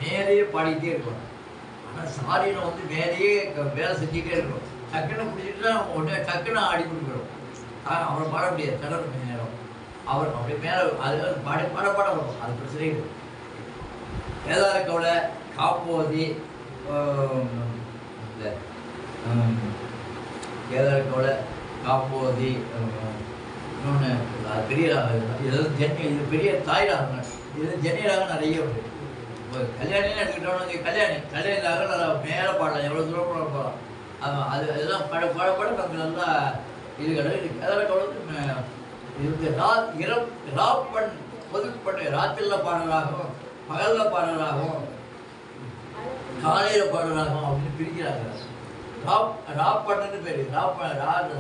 Speaker 1: மேலேயே பாடிக்கிட்டே இருக்கும். ஆனால் சாரியில் மேலேயே வேலை செஞ்சுக்கிட்டே இருக்கும். டக்குன்னு பிடிச்சிட்டுனா உடனே டக்குன்னு ஆடி கொடுக்குறோம். அவரை பாட முடியாது கடல் கொஞ்ச நேரம் அவர் அப்படி மேலே அது பாட வரும். அது பிரச்சனை இல்லை. கேதாரக்கவலை காப்போதி இந்த கேதாரக்கவலை காப்போதி இன்னொன்று பெரிய இது பெரிய தாய் ராகம். இது ஜென்னி ராகம் நிறைய உண்டு. இப்போ கல்யாணின்னு எடுத்துக்கிட்டோம்னா கல்யாணி ராகம் மேலே பாடலாம், எவ்வளோ தூரம் போகலாம். அது அதெல்லாம் பட நமக்கு நல்லா இது கிடையாது. கேதாரக்கவலை இதுக்கு ராப்பண் பொதுப்பண்ணு ராத்திரியில் பாடலாகவும் பகலில் பாடலாகவும் காலையில் பாடலாகவும் அப்படின்னு பிரிக்கிறாங்க. ராப்பண்ணுன்னு பேர்.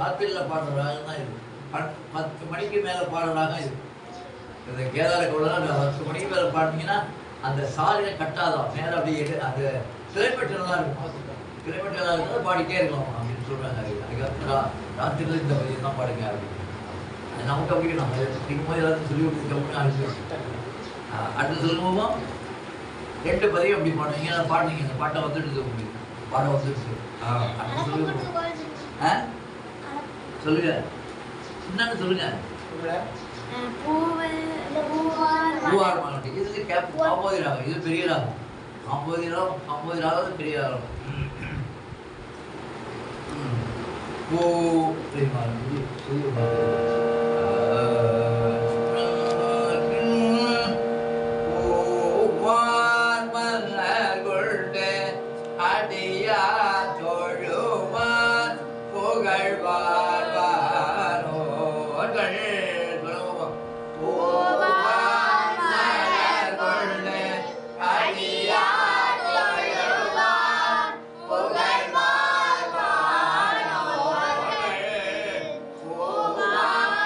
Speaker 1: ராத்திரியில் பாடுறதாக தான் இது. 10 மணிக்கு மேலே பாடுறதாக இது. இந்த கேதாரக்கவலை 10 மணிக்கு மேலே பாடினீங்கன்னா அந்த சாலையை கட்டாதான் மேலே அப்படியே அந்த கிளைமேட்டெல்லாம் இருக்கும். கிளைமேட்டெல்லாம் இருந்தால் பாடிட்டே இருக்கலாம் அப்படின்னு சொல்கிறாங்க. அதுக்கப்புறம் ராத்திரியில் இந்த பதியம் தான் பாடுங்க அப்படின்னு. அது நமக்கு அப்படி நம்ம இருக்கும்போது எல்லாத்தையும் சொல்லி கொடுத்துருக்கோம்னு அனுப்பி அடுத்து சொல்லுவோமா 2 பதியம் அப்படி பாடுவீங்க. பாடுனீங்க இந்த பாட்டை வந்துடுது உங்களுக்கு பாட வந்துடுச்சு. அடுத்து சொல்லுங்க சொல்லுங்க என்னன்னு சொல்லுங்க. பூவார் மாநாட்டு இது காம்போதி ராகம். இது பெரிய ராகம். காம்போதி ராகம் பெரிய ராகம். பூ அடியா தொழுமான் புகழ்வாரோர்கள்
Speaker 2: Bye.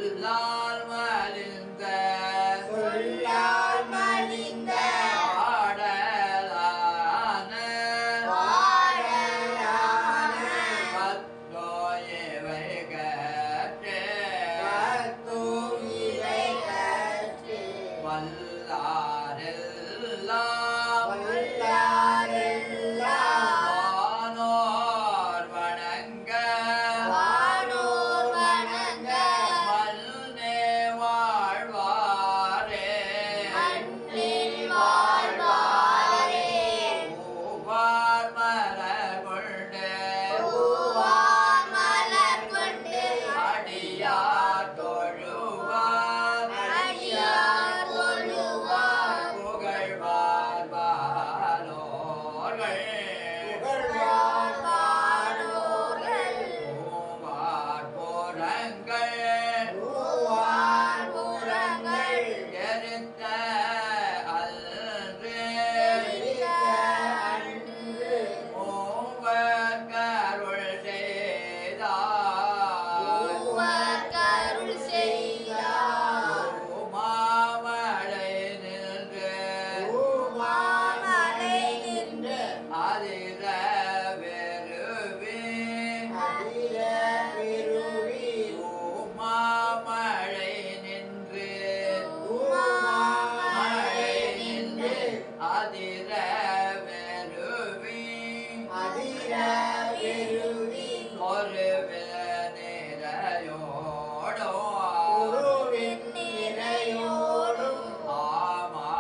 Speaker 1: சொல்லால் மலிந்த
Speaker 2: சொல்லால் மலிந்த
Speaker 1: பாடலான
Speaker 2: பாடலான
Speaker 1: பத்தோயவை கற்றே
Speaker 2: பத்தும் இவை கற்று
Speaker 1: வல்லாரெல்லாம்
Speaker 2: வல்லாரெல்லாம்
Speaker 1: வானோர் வணங்க
Speaker 2: வானோர் வணங்க
Speaker 1: மல்னே வாழ்வாரே
Speaker 2: மண்ணில் வாழ்வாரே
Speaker 1: பூவார் மலர் கொண்டு
Speaker 2: பூவார் மலர் கொண்டு
Speaker 1: அடியார் தொழுவார்
Speaker 2: அடியார் தொழுவார்
Speaker 1: புகழ்வார் வானோர்கள்
Speaker 2: புகழ்வார் வானோர்கள்
Speaker 1: பூவார் புறங்கள்
Speaker 2: பூவார் புறங்கள்
Speaker 1: எரித்த அன்று
Speaker 2: எரித்த அன்று
Speaker 1: மூவர் கருள் செய்தார்
Speaker 2: மூவர் கருள் செய்தார்
Speaker 1: மாமழை நின்று
Speaker 2: பூமாமலை நின்று
Speaker 1: அதிர வெறுவி
Speaker 2: அதிர பெருவி
Speaker 1: மாமழை நின்று
Speaker 2: பூமாமலை நின்று
Speaker 1: அதிர வெறுவி
Speaker 2: அதிர பெருவி
Speaker 1: ஒரு நிறையோடோ
Speaker 2: குருவின் நிறையோடும்
Speaker 1: ஆமா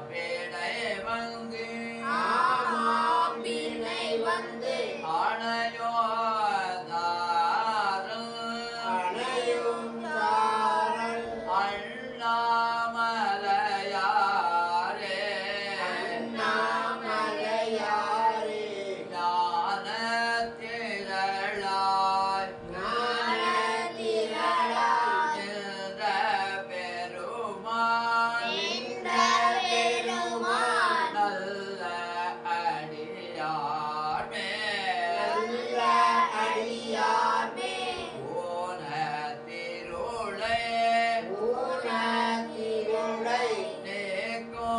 Speaker 1: பிணை வந்து
Speaker 2: ஆமாம் பிணை வந்து
Speaker 1: அணையோதாரும்
Speaker 2: அணையும் சாரல்
Speaker 1: அண்ணாமலையாரே
Speaker 2: அண்ணாமலையாரே
Speaker 1: ஞான திரளாய்
Speaker 2: ஞானத்திரளாய்
Speaker 1: நின்ற பெருமான்
Speaker 2: நின்ற பெருமான்
Speaker 1: நல்ல அடியார் மேல்
Speaker 2: நல்ல அடியார் மேல்
Speaker 1: ஓன திருளை
Speaker 2: ஊனத்திருளை
Speaker 1: நீக்கோ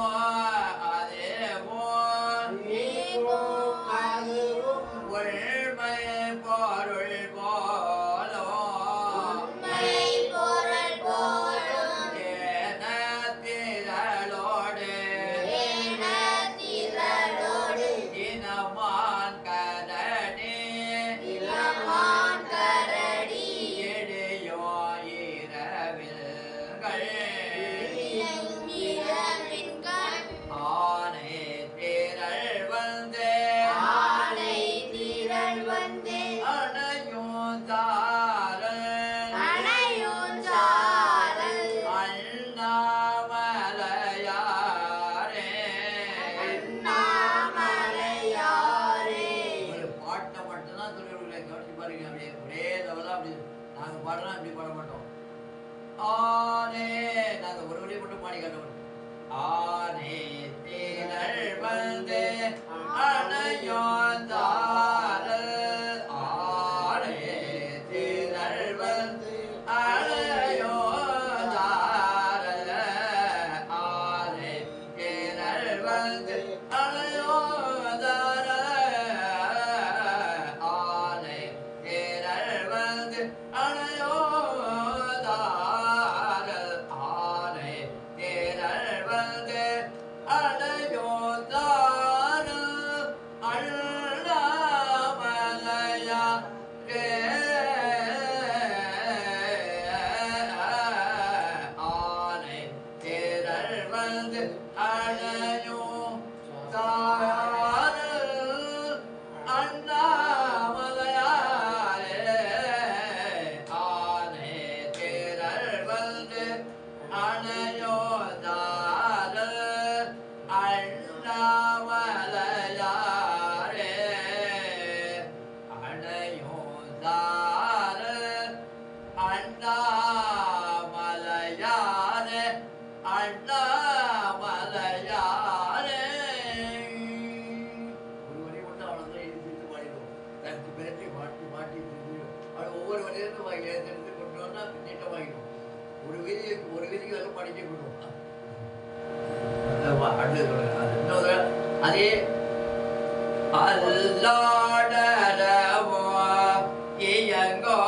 Speaker 1: அதேவோ
Speaker 2: நீக்கும் அதுவும்
Speaker 1: உள்மை பொருள் போலோ
Speaker 2: உண்மை பொருள் போலும்
Speaker 1: ஏன திரளோடு
Speaker 2: ஏனத்திரளோடு
Speaker 1: இனமான் கரடி
Speaker 2: இளமான் கரடி
Speaker 1: எடையோ இரவில்கள்
Speaker 2: இரவின்கண்
Speaker 1: ஆனை திரள் வந்து
Speaker 2: ஆனை திரள் வந்து
Speaker 1: அணையும் தாரன்
Speaker 2: அணையும் சாரல்
Speaker 1: அண்ணாமலையாரே
Speaker 2: அண்ணாமலையாரே
Speaker 1: ஒரு பாட்டை மட்டும்தான் சொல்லிடுவோம் கவனிச்சு பாருங்க அப்படியே ஒரே லெவலாக அப்படி நாங்கள் பாடுறோம் அப்படி பாட மாட்டோம் ஆனே நாங்கள் ஒரு வரி மட்டும் பாடி காட்டுவோம் ஆனே திரள் வந்து அணையும் தாரல் ஆனே திரள் வந்து அணையும் தாரல் ஆனே திரள் வந்து அணையும் தாரல் ஆனே திரள் வந்து அணையும் தாரல் ஆனே திரள் வந்து அணையும் தாரல் அண்ணாமலையா ஆனை திரள் வந்து அணையும் தாரல் அண்ணாமலையாரே ஆனை திரள் வந்து அணையும் தாரல் அண்ணாமலையாரே அணையும் தாரல் அண்ணாமலையாரே அண்ணாமலையாரே ஒரு வரி மட்டும் அவ்வளோதான் எழுதி பாடிடுவோம் தனித்து பிறட்டி மாட்டி மாட்டி அது ஒவ்வொரு வரையிலிருந்து எடுத்து கொண்டு வந்தால் நீட்டமாகிடும் வீதிக்கு எல்லாம் படிக்க கொடுவோம். அதே அல்லாடரவோ இயங்கோ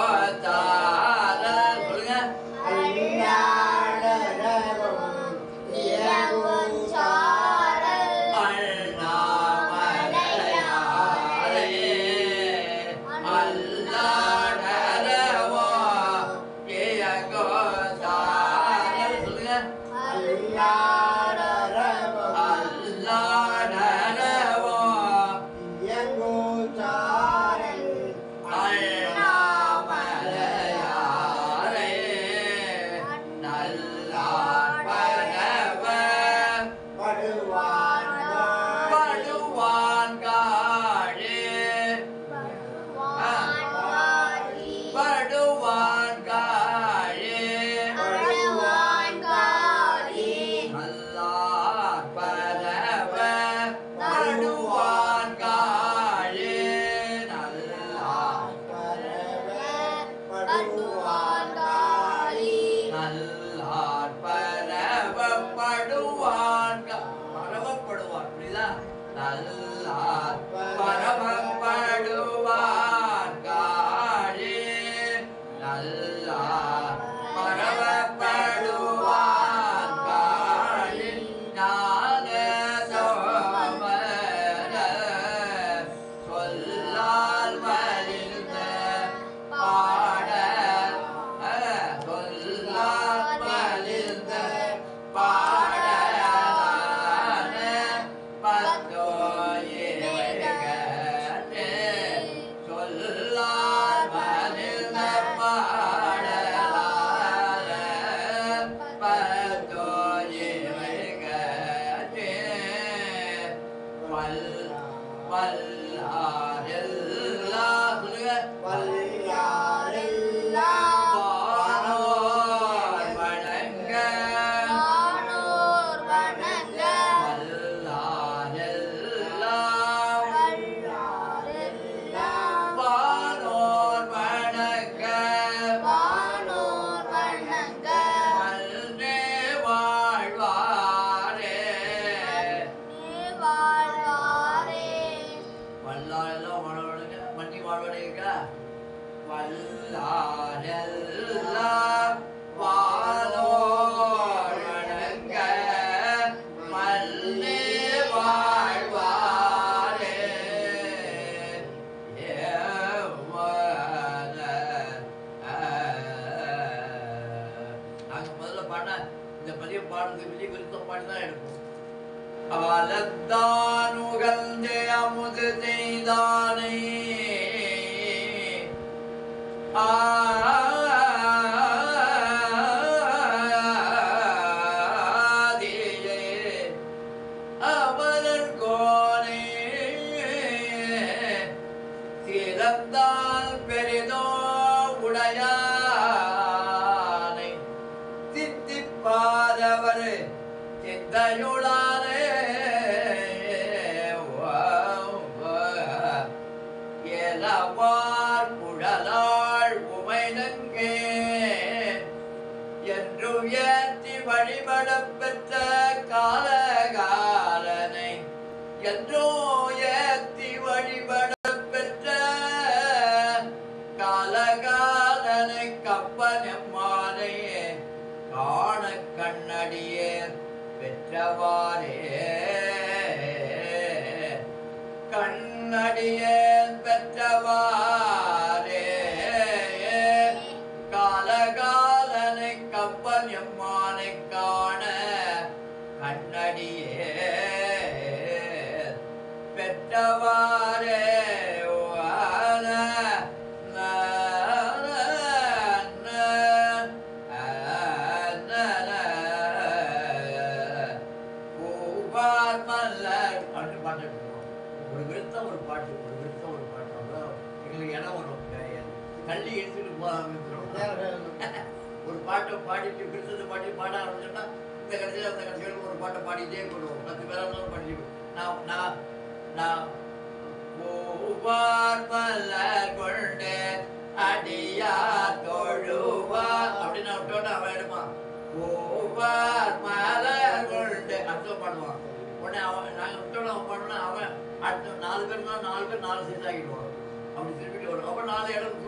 Speaker 1: தாரல் சொல்லுங்க. பூவார் மலர் கொண்டு அர்த்தம் பண்ணுவான். உடனே அவன் நாங்கள் விட்டோட அவன் பண்ணோன்னா அவன் அடுத்த 4 பேர்னா 4 பேர் 4 சைஸ் ஆகிடுவான். அப்படி திருப்பிட்டு வரும். அப்போ 4 இடம்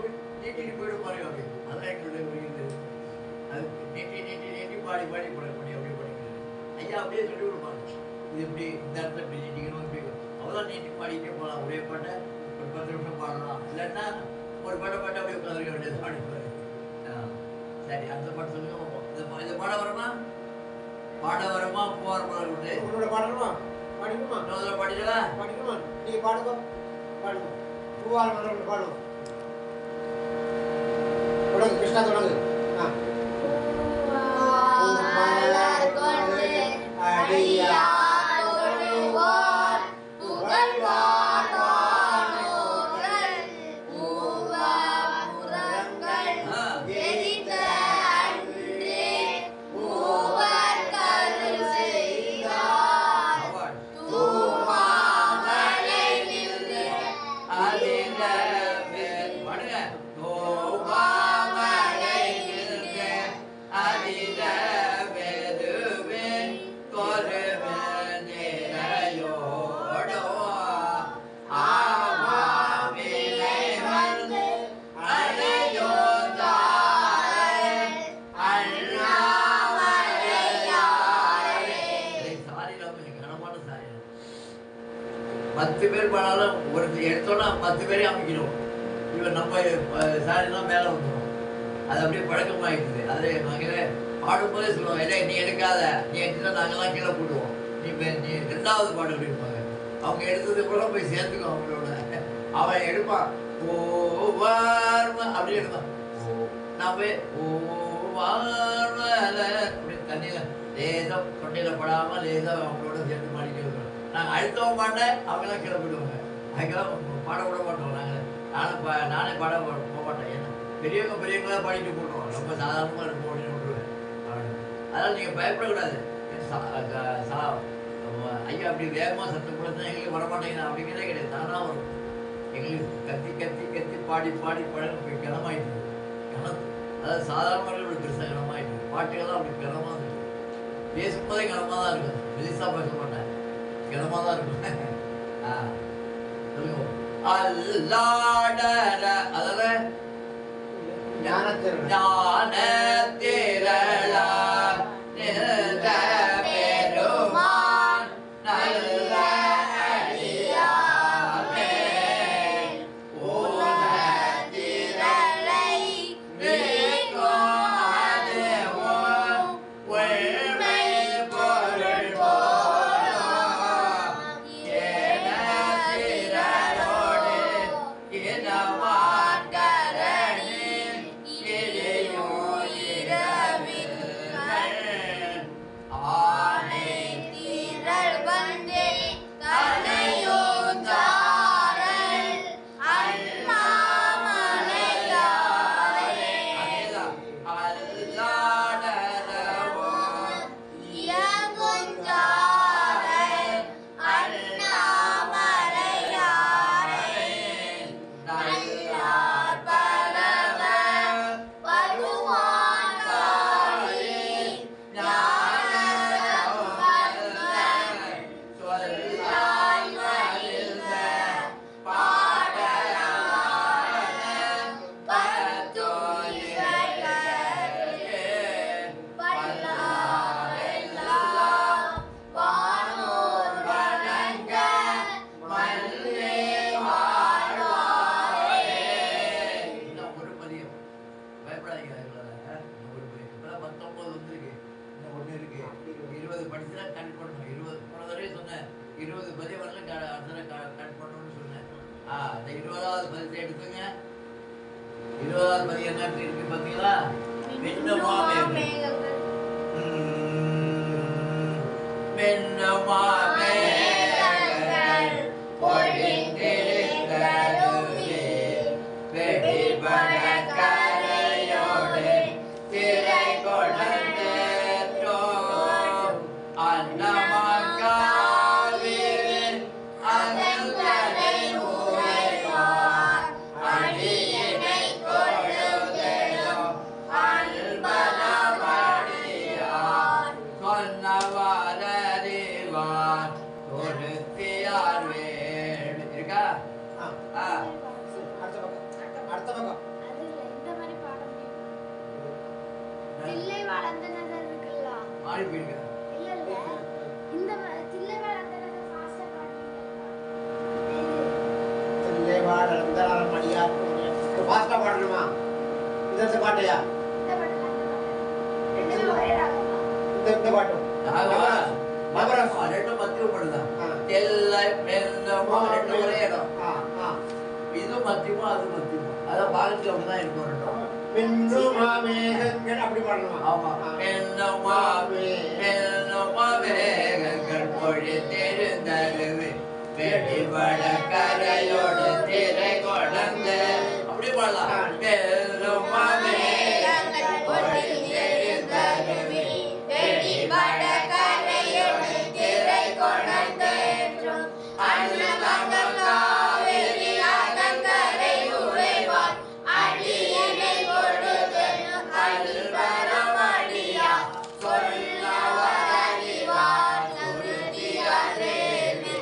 Speaker 1: நீட்டிட்டு போயிடும் பாருங்க. அப்படி அதான் எங்களுடைய புரியுது. அது நீட்டி பாடி பாடி பண்ணி அப்படியே படிக்கிறது. ஐயா அப்படியே சொல்லி கொடுப்பாங்க. இது இப்படி இந்த இடத்துல இப்படி நீட்டிக்கணும் இப்படி அவ்வளோதான் நீட்டி பாடிக்கிட்டே போகலாம். ஒரே பாட்டை ஒரு 10 நிமிஷம் பாடலாம். இல்லைன்னா ஒரு பாட்டை அப்படியே உட்காந்துருக்க வேண்டியது பாடிப்பாரு. சரி அந்த பாட்டு சொல்லுங்க பார்ப்போம். இது பாட வரமா போகிற மாதிரி உண்டு.
Speaker 3: உன்னோட பாடணுமா பாடிக்கணுமா
Speaker 1: இன்னொரு பாடிக்கலாம்
Speaker 3: பாடிக்கணுமா நீங்கள் பாடுங்க பாடுங்க பூவால் மலர் பாடுவோம். தொடங்கு கிருஷ்ணா தொடங்கு.
Speaker 2: மலர் கொண்டு அடியார் தொழுவார் புகழ்வார் வானோர்கள் பூவார் புறங்கள் எரித்த அன்றே பூவர் கருள் செய்தார் தூமாமலை நின்று
Speaker 1: அதில பாடுங்க. தோமாமலை நின்று அதில வெதுவே தொருவே நிறையோடோ ஆமாவிலை வந்து அடையோ தாரே அண்ணாமலையாரே. சாரியில கனமான சாரி. 10 பேர் பாடாலும் ஒரு எடுத்தோன்னா 10 பேரையும் அமைக்கணும். இவன் நம்ம சாரிலாம் மேலே வந்துடும். அது அப்படியே பழக்கமாகிடுது. அதில் நாங்கள் பாடும்போதே சொல்லுவோம், இல்லை நீ எடுக்காத, நீ எடுத்துட்டா நாங்கள்லாம் கீழே போடுவோம், நீ 2வது பாடு அப்படின்பாங்க. அவங்க எடுத்தது கூட போய் சேர்த்துக்கோ அவங்களோட. அவன் எடுப்பான் ஓவார்ம அப்படியே எடுப்பான். நான் போய் ஓவார்ம அப்படி தண்ணியில் லேசாக தொண்டையில் படாமல் லேசாக அவங்களோட சேர்த்து பாடிட்டே இருக்கிறோம். நாங்கள் அடுத்தவங்க பாட அவங்களாம் கீழே போயிடுவாங்க. அதுக்கெல்லாம் பாட விட மாட்டோம். நானே பாட போக மாட்டேன். ஏன்னா பெரியவங்களா பாடிட்டு போட்டுருவோம். ரொம்ப சாதாரணமாக இருக்கும் அப்படின்னு விட்டுருவேன். அதனால் நீங்கள் பயப்படக்கூடாது. ஐயா அப்படி வேகமாக சத்தம் கொடுத்தா எங்களுக்கு வரமாட்டேங்குது அப்படிங்கிறதே கிடையாது. தானாக வரும். எங்களுக்கு கத்தி கத்தி கத்தி பாடி பாடி பழக போய் கிணமாயிட்டு அதாவது சாதாரணமாக இப்படி பெருசாக கிணமாயிட்டு பாட்டுகள்லாம் அப்படி கிணமாக இருக்கும். பேசும்போதே கிணமாக தான் இருக்கும். பெருசாக பேச மாட்டேன், கிணமாக தான் இருக்கும். சொல்லுங்க. அல்லாடர அதில் ஞானத்திரளா நின்ற பெருமான் நல்ல அடியாமே
Speaker 2: திரளை நீக்கும்
Speaker 1: அதுவும் உண்மை பொருள் போலும் ஏன திரளோடு இனவான்கரணி இடையோ இரவில் ஆனை
Speaker 2: திரள் வந்தே கலையோ தாரல் அண்ணாமலையாரே
Speaker 1: அல்லாடரவோன்
Speaker 2: இயங்குஞ்சாரல் அண்ணாமலையாரே நல்லார் பரவ வருவான் காளி ஞான சம்பந்தன் சொல்லாய் மகிழ்ந்த பாடலான பத்துயிர்களே பல்லாரெல்லாம் வானோர் வணங்க மல்லே வாழ்வாரே.
Speaker 1: இன்னும் ஒரு பதியம். பயப்படாதீங்க. இன்னும் ஒரு பதியம். இப்பதான் 19 வந்துருக்கு. இன்னும் 1 இருக்கு. 20 படிச்சுனா கட் பண்ணணும். 20 போன தடவை சொன்னேன். 20 பதியம் வரல கட் பண்ணணும்னு சொன்னேன். இந்த 20வது பதியத்தை எடுத்துங்க. 20வது பதியம் என்ன எப்படி இருக்கு பார்த்தீங்களா? மின்னுமா மேகங்கள். மின்னுமா மேகங்கள் பொழிந்திருந்ததுவே வெடிபட கரையோடு திரை கொண்டேற்றோ அன்னமக்காவின் அகங்களை உரைவார் அடியினை கொழுதலோ அன்பனமடியாரே. அனுப்பிடுங்க.
Speaker 2: இல்ல இல்ல இந்த தில்லைவாழந்தன ஃபாஸ்டா பாடுறீங்க.
Speaker 3: தில்லைவாழந்தன மடியா ஃபாஸ்டா பாடணுமா? இந்த பாட்டையா?
Speaker 2: இந்த பாட்டு ரெண்டுமே ஒரே ராகமா?
Speaker 3: இந்த பாட்டும்
Speaker 1: நவரசம் ரெண்டும் மத்தியம் படுதான். எல்லாம் ரெண்டும் ஒரே இடம். இது மத்தியமா அது மத்தியமா. அதான் பாகத்தில் அப்படிதான் இருக்கும் ரெண்டும்.
Speaker 3: மின்னுமா மேகங்கள் அப்படி பாடணுமா?
Speaker 1: ஆமா. மின்னுமா மேகங்கள் பொழிந்திருந்தது வெடிவட கரையோடு திரை கொடந்து அப்படி பாடலாம். மின்னுமா மேகங்கள் பொழிந்திருந்தது
Speaker 2: வெடிவட கரையோடு திரை கொடந்து அன்னமங்க காவேரி அகங்கரை உறைவார் அடியனை கொடுதனும் அடிபரமடியா சொல்லவர் அறிவார் சுருதியதேவி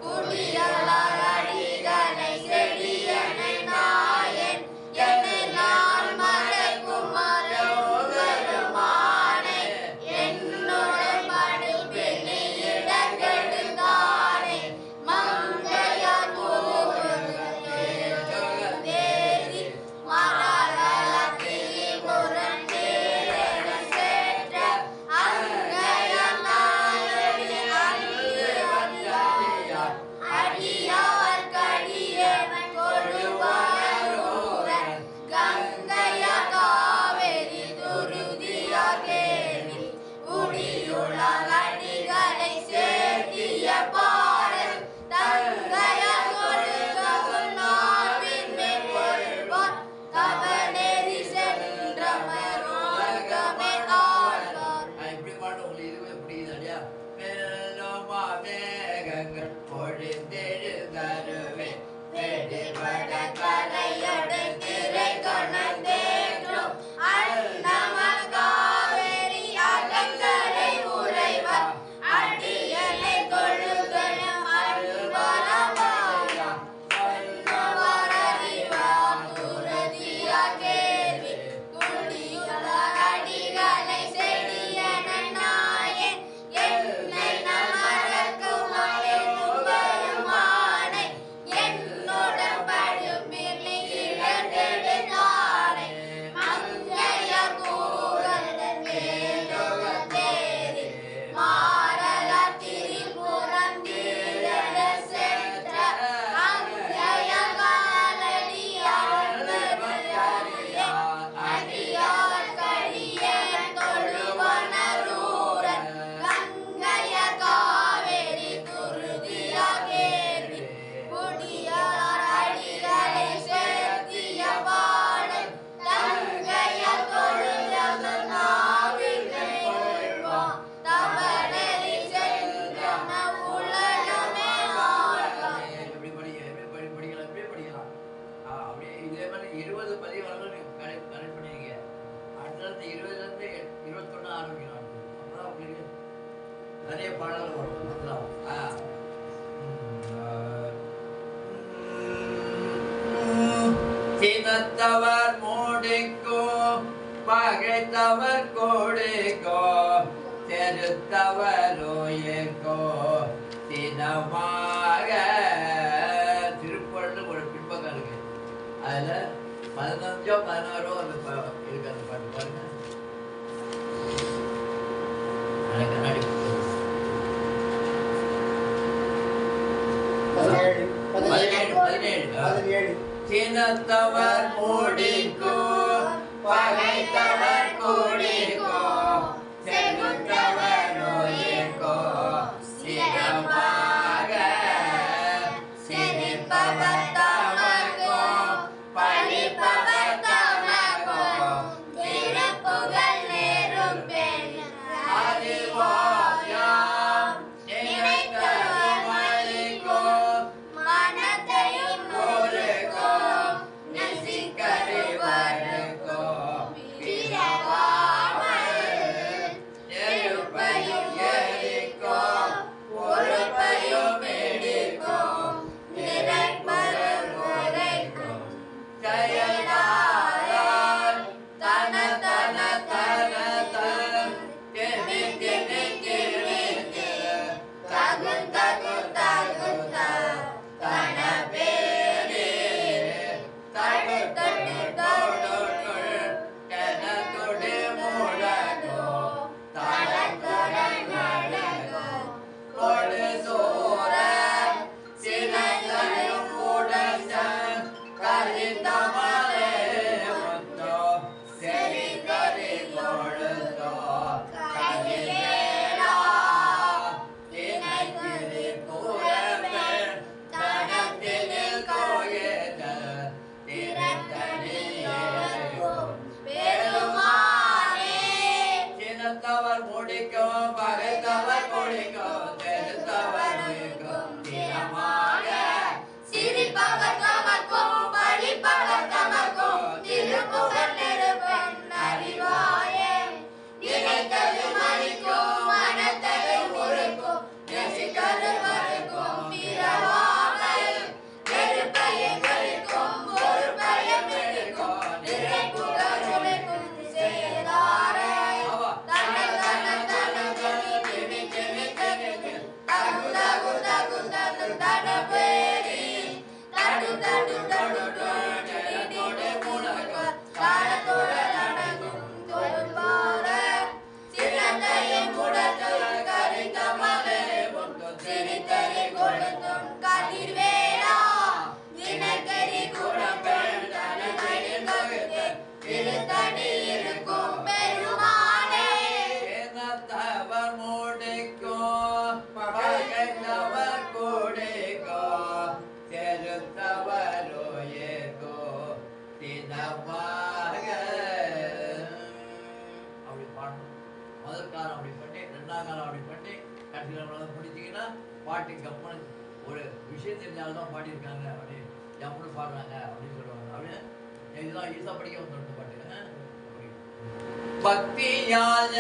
Speaker 2: குடியலார் அடிகளை செடியனை நாயன் என்னை நான் மறக்கும் மரவுகருமானே என்னுடன் படிப்பினை இடங்கெடுத்தானே மங்கையார் தேதி மரலத்தில் புரண்டேன சேற்ற அங்கையனாயடி அங்கு வந்தார் அடியார் கடியவன் கொடுவாரூரன் கங்கைய காவேரி துருதியா கேள்வி உடியுள்ள அடிகளை சேர்த்திய பாரல் தங்கைய கொடுக்கவும் நாவின்மை கொள்வார் கவனேறி சென்றவர் உலகமே ஆழ்வார்.
Speaker 1: இப்படி பாட்டு உங்களுக்கு இதுவே புரியுது இல்லையா? மேலமா மேகங்கள் பொழிந்தெழுந்தருவே
Speaker 2: வெடிவட கரையோடு திரை கொணர்ந்தேற்றும் அன்னம காவேரி அகங்கரை உறைவார் அடியனை கொழுகலும் அன்பரமாயா சொன்னவர் அறிவார் துரதியா கேள்வி குடியுள்ள அடிகளை செடியன நாயன் என்னை நமரக்கும் அழைப்புகருமானை என்னுடன் படும்பினை இடங்கெடுத்தானே மங்கைய கூகந்தன் மேலோக தேதி மாரல திரிபுரம் தீரட சென்ற அங்கைய காலடி அருந்தறிய அடியார் கடியன் தொழுவனரூரன் கங்கைய காவேரி துருதியா கேள்வி குடியார் அடிகளை சேர்த்திய பாடல் தங்கைய தொழுதவன் நாவினை கொள்வான் தவணரி சென்றன உலகமே ஆழ்வான்.
Speaker 1: எப்படி படிக்கலாம் இப்படியே படிக்கலாம். அப்படியே இதே மாதிரி 20 பதிவுகளும் நீங்க கனெக்ட் பண்ணிருக்கீங்க. அடுத்தடுத்து 20ல இருந்து 21 ஆரம்பிக்கணும். அப்பதான் உங்களுக்கு நிறைய பாடல்கள் வரும். அதெல்லாம் சினத்தவர் மூடிக்கோ பகைத்தவர் கோடிக்கோ தெருத்தவரோயக்கோ சினமாக திருப்பள்ளு ஒரு பின்பக்கம் இருக்கு. அதுல 15ஓ 16ஓ அந்த இருக்கு அந்த பாட்டு பாருங்க. கண்ணாடி 17 சினத்தவர் மூடிக்கோ பகைத்தவர் கோடிக்கோ செகுத்தவரோயக்கோ சினமாக
Speaker 2: சிரிப்பவர் தமக்கோ பழிப்பவர் தமக்கோ திருப்புகழ் நேரும் பெண்
Speaker 1: அறிவாயாம் நினைத்தவர் மலிக்கோ
Speaker 2: மனத்தையும்
Speaker 1: ஒருக்கோ நசிக்கறிவருக்கோ
Speaker 2: பிறவாமல்
Speaker 1: சிரித்தவர் முடிக்கும் பகைத்தவர் முடிக்கும் தெரிந்தவர் முடிக்கும் தினமாக
Speaker 2: சிரிப்பவர் தமக்கும் படிப்பவர் தமக்கும் திருப்புகழ் நெருப்பன் அறிவாயே நினைத்தது மறிக்கும் மனத்தது முறுக்கும் நெசித்தது மறுக்கும் பிறவாமல் நெருப்பையும் கழிக்கும் பொறுப்பையும் எடுக்கும் நிறைப்புகழ் உழைக்கும் செய்தாரே தன்னை தன்னை தன்னை திமி திமி திமி தகு தகு தகு தகு தடபேரி தடு தடு தடு தடு முழக்கம் தாளத்தோடு நடக்கும் தொழுவார சிறந்தையும் முடத்தில் கரிந்த மலை முட்டும் சிரித்தறி கொடுத்தும் கதிர்வேலா தினக்கரி குடம்பெண் தலைமையில் கவிழ்த்து திருத்தடி இருக்கும் பெருமானே
Speaker 1: தவர் முடிக்கும் பகைத்தவர் குடிக்கும் செலுத்தவரோ ஏகோ தினமாக அப்படி பாடணும். முதல் காலம் அப்படி பண்ணி, ரெண்டாம் காலம் அப்படி பண்ணி, கடைசியில் முடிச்சிங்கன்னா பாட்டு கப்பனு ஒரு விஷயம் தெரிஞ்சால்தான் பாடியிருக்காங்க அப்படி ஜம்முன்னு பாடுறாங்க அப்படின்னு சொல்லுவாங்க. அப்படியே இதெல்லாம் ஈஸா படிக்க வந்துடும் பாட்டு. பக்தியால்